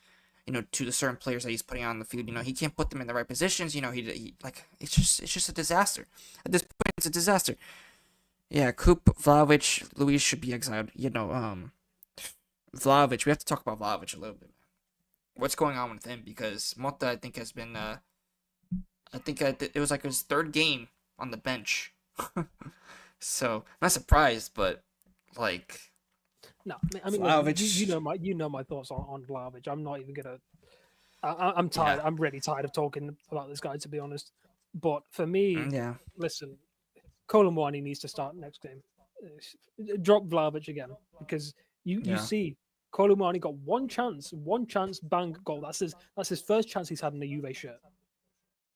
To the certain players that he's putting on the field. He can't put them in the right positions. He it's just a disaster. At this point, it's a disaster. Yeah, Coop, Vlahovic, Luis should be exiled. Vlahovic, we have to talk about Vlahovic a little bit. What's going on with him? Because Motta, I think, has been, it was like his third game on the bench. So, I'm not surprised, but, like... No, I mean, Vlahovic... you know my thoughts on Vlahovic. I'm not even going to... I'm tired. Yeah. I'm really tired of talking about this guy, to be honest. But for me, listen, Colomani needs to start next game. Drop Vlahovic again, because... You see, Colomani got one chance, bang, goal. That's his first chance he's had in a Juve shirt,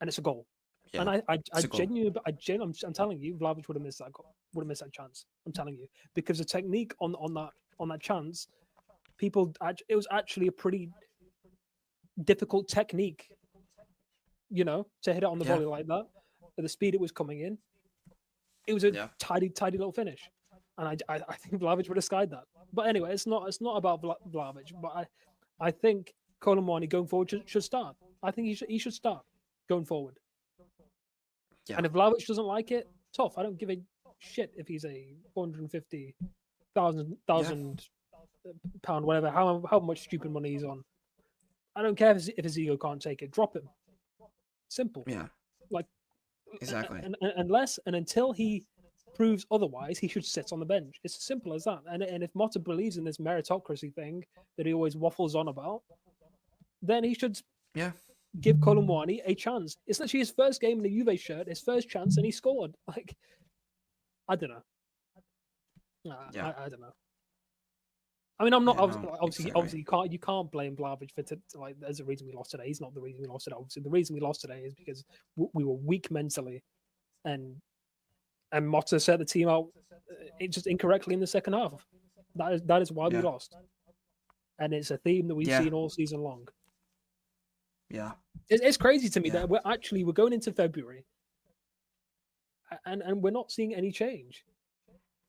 and it's a goal. Yeah, and I genuinely, I'm telling you, Vlahovic would have missed that goal, would have missed that chance. I'm telling you, because the technique on that chance, it was actually a pretty difficult technique, to hit it on the volley like that at the speed it was coming in. It was a tidy little finish, and I think Vlahovic would have skied that. But anyway, it's not about Vlahovic. But I think Kolo Muani going forward should start. I think he should start going forward. Yeah. And if Vlahovic doesn't like it, tough. I don't give a shit if he's a 450,000 pound, whatever, how much stupid money he's on. I don't care if his ego can't take it. Drop him. Simple. Yeah. Like, exactly. Unless and until he proves otherwise, he should sit on the bench. It's as simple as that. And if Motta believes in this meritocracy thing that he always waffles on about, then he should give Kolo Muani a chance. It's literally his first game in the Juve shirt, his first chance, and he scored. Like, I don't know. I don't know. I mean, I'm not obviously you can't blame Vlahovic for like there's a reason we lost today. He's not the reason we lost today. Obviously, the reason we lost today is because we were weak mentally, and Motta set the team out just incorrectly in the second half. That is why we lost, and it's a theme that we've seen all season long. Yeah, it's crazy to me that we're going into February, and we're not seeing any change.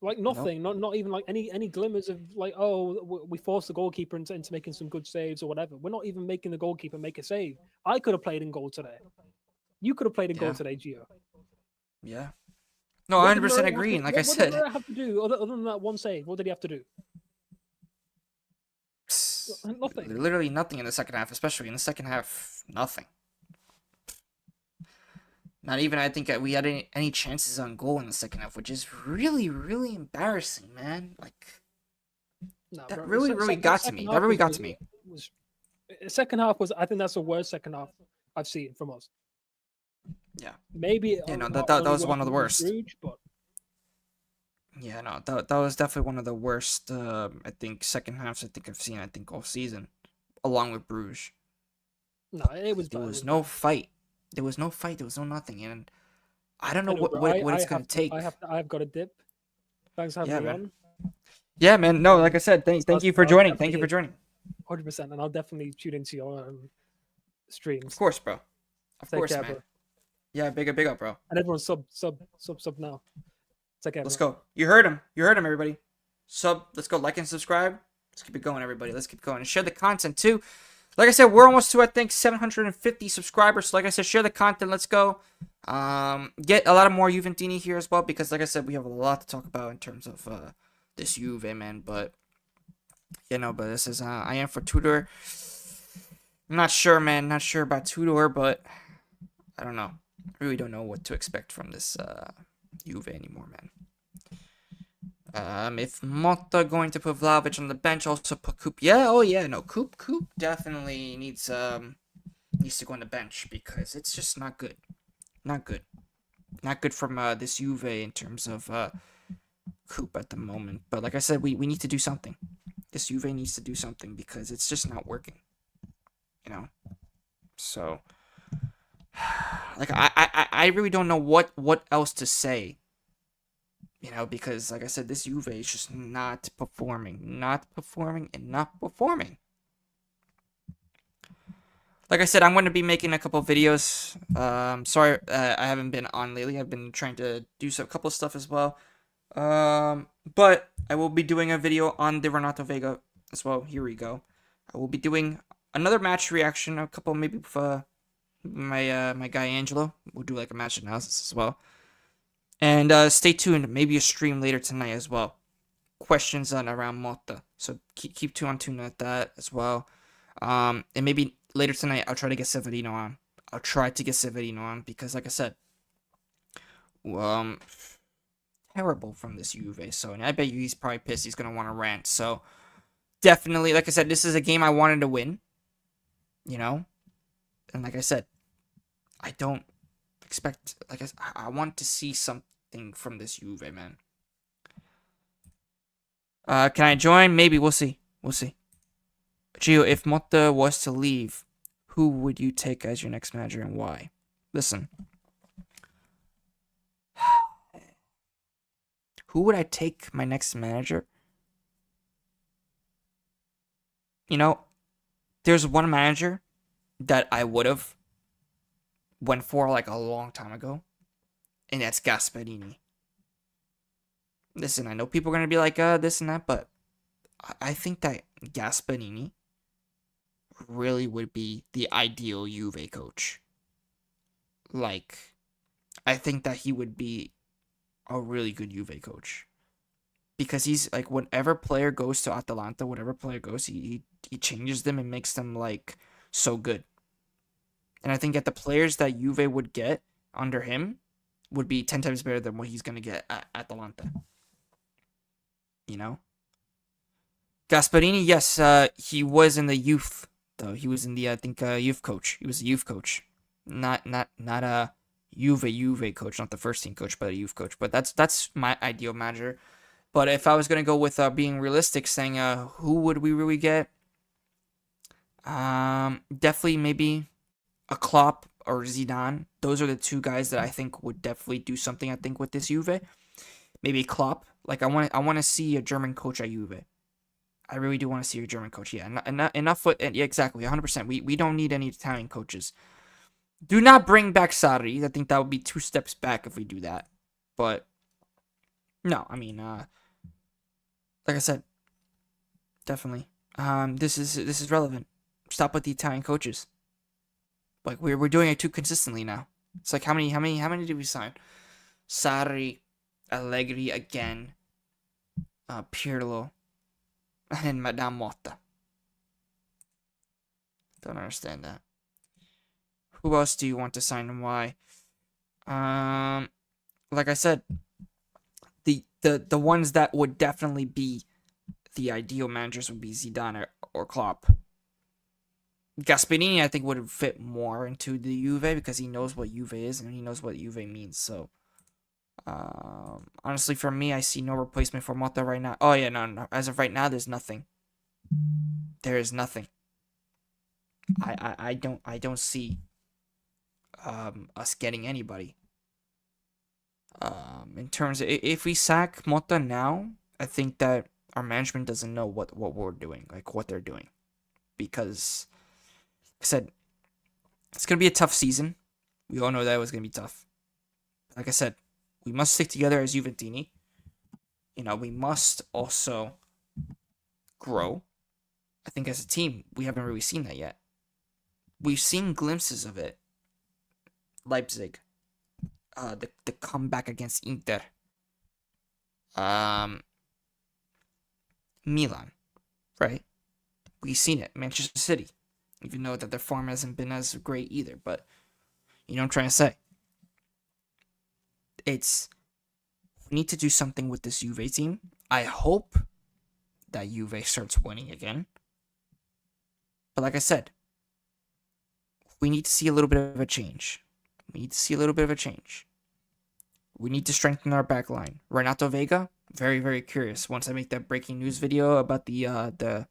Like nothing, not even like any glimmers of like, oh, we forced the goalkeeper into making some good saves or whatever. We're not even making the goalkeeper make a save. I could have played in goal today. You could have played in goal today, Gio. Yeah. No, 100% agree. Like I said, what did I have to do other than that one save? What did he have to do? Nothing. Literally nothing in the second half, especially in the second half. Nothing. Not even, I think, we had any chances on goal in the second half, which is really, really embarrassing, man. Like, that really got to me. That really got to me. Second half was, I think that's the worst second half I've seen from us. Yeah. Maybe. Yeah, no, that was one of the worst. Bruges, but... Yeah, no, that was definitely one of the worst, I think, second halves I've seen, all season, along with Bruges. No, it was bad. There was no fight. There was no fight. There was no nothing, and I don't know what it's gonna take. I've got a dip. Thanks for having me on. Yeah, man. No, like I said, thank you for joining. Thank you for joining. 100%, and I'll definitely tune into your streams. Of course, bro. Of course, care, man. bro. Yeah, big up, bro. And everyone sub now. Take care. Let's go. You heard him, everybody. Sub. Let's go. Like and subscribe. Let's keep it going, everybody. Let's keep going and share the content too. Like I said, we're almost to, I think, 750 subscribers. So like I said, share the content. Let's go. Get a lot of more Juventini here as well, because like I said, we have a lot to talk about in terms of this Juve, man. But but this is I am for Tudor. I'm not sure, man. Not sure about Tudor, but I don't know. I really don't know what to expect from this Juve anymore, man. If Motta going to put Vlahovic on the bench, also put Coop. Yeah, no, Coop definitely needs to go on the bench, because it's just not good. Not good from this Juve in terms of Coop at the moment. But like I said, we need to do something. This Juve needs to do something, because it's just not working. So like I really don't know what else to say. Because, like I said, this Juve is just not performing. Like I said, I'm going to be making a couple videos. Sorry, I haven't been on lately. I've been trying to do a couple stuff as well. But I will be doing a video on the Renato Vega as well. Here we go. I will be doing another match reaction. A couple, maybe with my guy Angelo. We'll do like a match analysis as well. And stay tuned. Maybe a stream later tonight as well. Questions on around Motta. So keep tuned at that as well. And maybe later tonight I'll try to get Severino on. Because, like I said, terrible from this Juve. So, and I bet you he's probably pissed. He's gonna want to rant. So definitely, like I said, this is a game I wanted to win. And like I said, I don't expect, like I want to see something from this Juve, man. Can I join? Maybe. We'll see. Gio, if Motta was to leave, who would you take as your next manager and why? Listen. Who would I take my next manager? You know, there's one manager that I would have went for like a long time ago, and that's Gasperini. Listen, I know people are gonna be like, this and that, but I think that Gasperini really would be the ideal Juve coach. Like, I think that he would be a really good Juve coach because he's like, whenever player goes to Atalanta, whatever player goes, he changes them and makes them like so good. And I think that the players that Juve would get under him would be 10 times better than what he's gonna get at Atalanta. You know, Gasparini, yes, he was in the youth though. He was in the I think youth coach. He was a youth coach, not a Juve coach, not the first team coach, but a youth coach. But that's my ideal manager. But if I was gonna go with being realistic, saying who would we really get? Definitely maybe a Klopp or Zidane. Those are the two guys that I think would definitely do something. I think with this Juve, maybe Klopp. Like I want to see a German coach at Juve. I really do want to see a German coach. Yeah, enough with yeah, exactly 100%. We don't need any Italian coaches. Do not bring back Sarri. I think that would be 2 steps back if we do that. But no, I mean, like I said, definitely. This is relevant. Stop with the Italian coaches. Like we're doing it too consistently now. It's like how many did we sign? Sarri, Allegri again, Pirlo, and then Madame Motta. Don't understand that. Who else do you want to sign and why? Like I said, the ones that would definitely be the ideal managers would be Zidane or Klopp. Gasperini, I think, would fit more into the Juve because he knows what Juve is and he knows what Juve means. So, honestly, for me, I see no replacement for Motta right now. Oh yeah, no. As of right now, there's nothing. There is nothing. I don't see us getting anybody. In terms of if we sack Motta now, I think that our management doesn't know what we're doing, like what they're doing, because like I said, it's gonna be a tough season. We all know that it was gonna be tough. Like I said, we must stick together as Juventini. We must also grow. I think as a team, we haven't really seen that yet. We've seen glimpses of it. Leipzig, the comeback against Inter, um, Milan, right? We've seen it. Manchester City, even though that their form hasn't been as great either. But you know what I'm trying to say. We need to do something with this Juve team. I hope that Juve starts winning again. But like I said, we need to see a little bit of a change. We need to strengthen our back line. Renato Vega, very, very curious. Once I make that breaking news video about the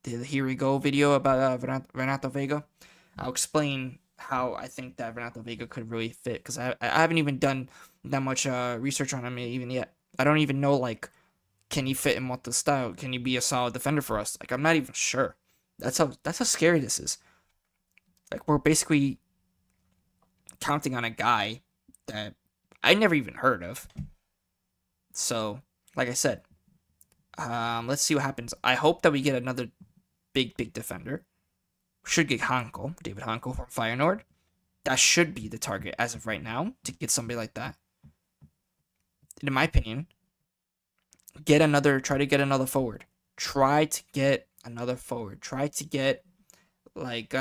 here we go video about Renato Vega, I'll explain how I think that Renato Vega could really fit, because I haven't even done that much research on him even yet. I don't even know, like, can he fit in what the style? Can he be a solid defender for us? Like, I'm not even sure. That's how scary this is. Like, we're basically counting on a guy that I never even heard of. So, like I said, let's see what happens. I hope that we get another big defender. Should get David Hanko from Feyenoord. That should be the target as of right now, to get somebody like that. In my opinion, try to get another forward. Try to get like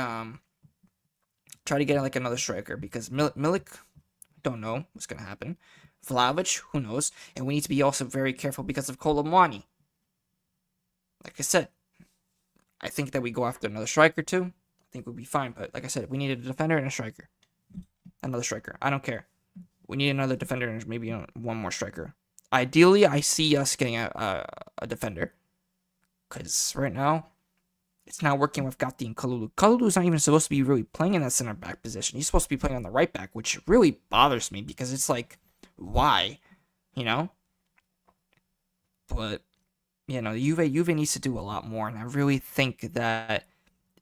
another striker, because Milik, don't know what's gonna happen. Vlahovic, who knows? And we need to be also very careful because of Kolomwani. Like I said, I think that we go after another striker too. I think we'll be fine. But like I said, we need a defender and a striker. Another striker. I don't care. We need another defender and maybe one more striker. Ideally, I see us getting a defender. Because right now, it's not working with Gatti and Kalulu. Kalulu's not even supposed to be really playing in that center back position. He's supposed to be playing on the right back, which really bothers me, because it's like, why? But Juve needs to do a lot more, and I really think that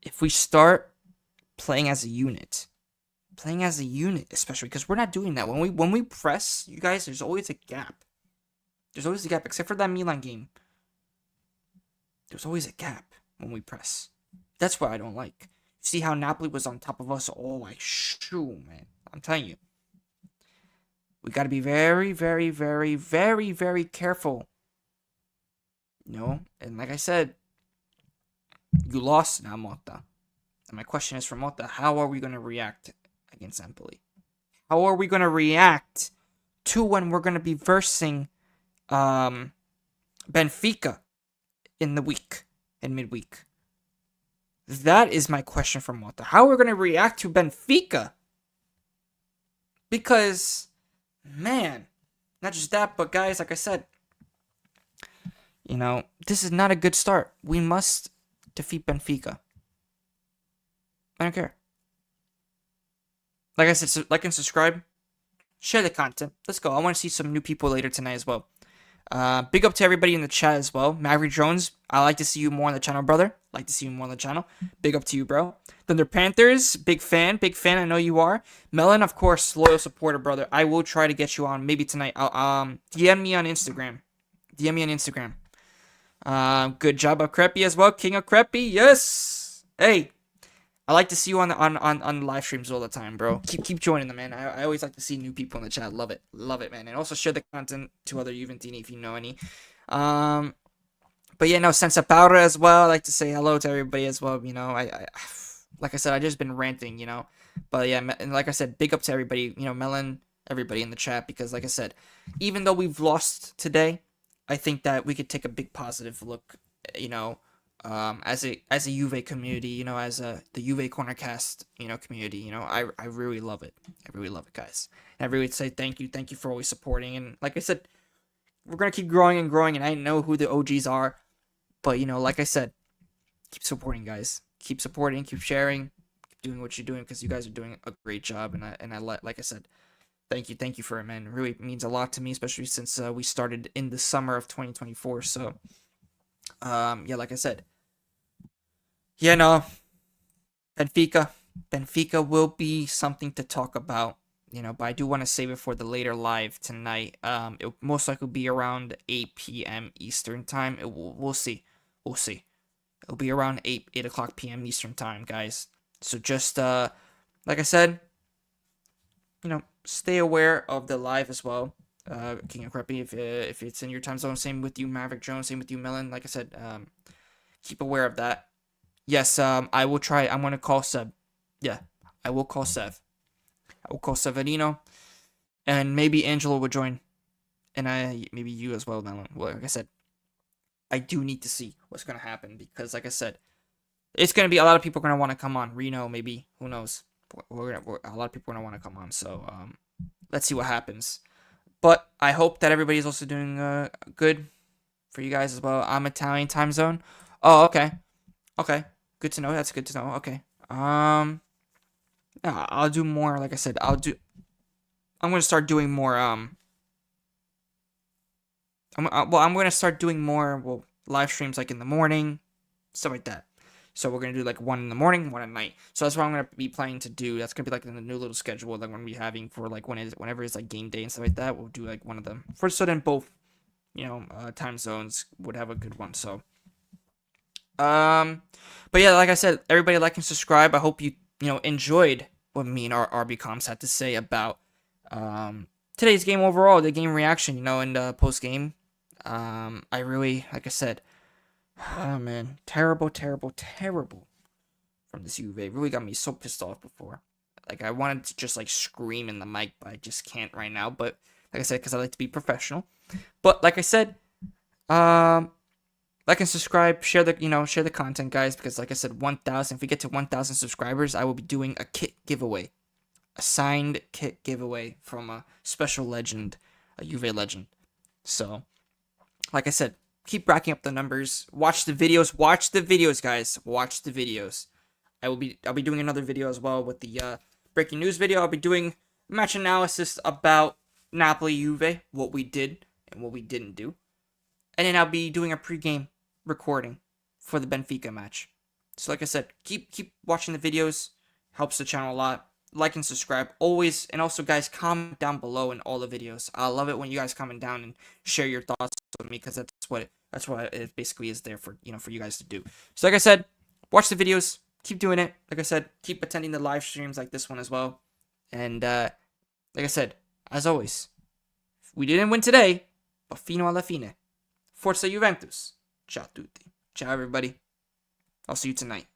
if we start playing as a unit, especially because we're not doing that when we press, you guys, there's always a gap. There's always a gap, except for that Milan game. There's always a gap when we press. That's what I don't like. See how Napoli was on top of us? Oh, my shoe, man. I'm telling you. We got to be very, very, very, very, very careful. And like I said, you lost now, Motta. And my question is for Motta, how are we going to react against Empoli? How are we going to react to when we're going to be versing Benfica in midweek? That is my question for Motta. How are we going to react to Benfica? Because, man, not just that, but guys, like I said, this is not a good start. We must defeat Benfica. I don't care. Like I said, like and subscribe. Share the content. Let's go. I want to see some new people later tonight as well. Big up to everybody in the chat as well. Maverick Jones, I like to see you more on the channel, brother. Like to see you more on the channel. Big up to you, bro. Thunder Panthers, big fan. I know you are. Melon, of course, loyal supporter, brother. I will try to get you on maybe tonight. I'll DM me on Instagram. Good job of Creppy as well. King of Creppy, yes. Hey, I like to see you on live streams all the time, bro. Keep joining them, man. I always like to see new people in the chat. Love it, man. And also share the content to other Juventini if you know any. But yeah, no, Senza Powder as well. I like to say hello to everybody as well. I like I said, I just been ranting, But yeah, and like I said, big up to everybody. Melon, everybody in the chat, because like I said, even though we've lost today, I think that we could take a big positive look, as a Juve community, as the Juve Cornercast, community, I really love it. I really love it, guys. And I really say thank you for always supporting. And like I said, we're gonna keep growing and growing. And I know who the OGs are, but like I said, keep supporting, guys. Keep supporting, keep sharing, keep doing what you're doing, because you guys are doing a great job. And I like I said, thank you for it, man. It really means a lot to me, especially since we started in the summer of 2024. So, yeah, like I said. Yeah, no. Benfica will be something to talk about, but I do want to save it for the later live tonight. It will most likely be around 8 p.m. Eastern time. We'll see. It'll be around 8 o'clock p.m. Eastern time, guys. So just, like I said, stay aware of the live as well. King of Creppy, if it's in your time zone. Same with you, Maverick Jones. Same with you, Melon. Like I said, keep aware of that. Yes, I will try. I'm gonna call Seb. Yeah, I will call Sev. I will call Severino, and maybe Angelo will join, and maybe you as well, Melon. Well, like I said, I do need to see what's gonna happen, because, like I said, it's gonna be a lot of people gonna want to come on. Reno, maybe, who knows? A lot of people gonna want to come on. So let's see what happens. But I hope that everybody's also doing good for you guys as well. I'm Italian time zone. Oh, okay. Good to know. That's good to know. Okay. Yeah, I'll do more. Like I said, I'm gonna start doing more. I'm gonna start doing more live streams like in the morning, stuff like that. So we're gonna do like one in the morning, one at night. So that's what I'm gonna be planning to do. That's gonna be like in the new little schedule that we're gonna be having for like whenever it's like game day and stuff like that. We'll do like one of them first, so then both, time zones would have a good one. So. But yeah, like I said, everybody like and subscribe. I hope you enjoyed what me and our RB Coms had to say about today's game overall, the game reaction, and the post game. I really, like I said, oh man, terrible from this Juve. It really got me so pissed off before. Like I wanted to just like scream in the mic, but I just can't right now. But like I said, because I like to be professional. But like I said, like and subscribe, share the content, guys, because like I said, 1,000. If we get to 1,000 subscribers, I will be doing a kit giveaway, a signed kit giveaway from a special legend, a Juve legend. So, like I said, keep racking up the numbers. Watch the videos, guys. Watch the videos. I'll be doing another video as well with the breaking news video. I'll be doing match analysis about Napoli Juve, what we did and what we didn't do. and then I'll be doing a pregame recording for the Benfica match. So like I said, keep watching the videos. Helps the channel a lot. Like and subscribe always, and also guys, comment down below in all the videos. I love it when you guys comment down and share your thoughts with me, because that's what it basically is there for, for you guys to do. So like I said, watch the videos, keep doing it. Like I said, keep attending the live streams like this one as well. And like I said, as always, we didn't win today, but fino alla fine. Forza Juventus. Ciao tutti. Ciao everybody. I'll see you tonight.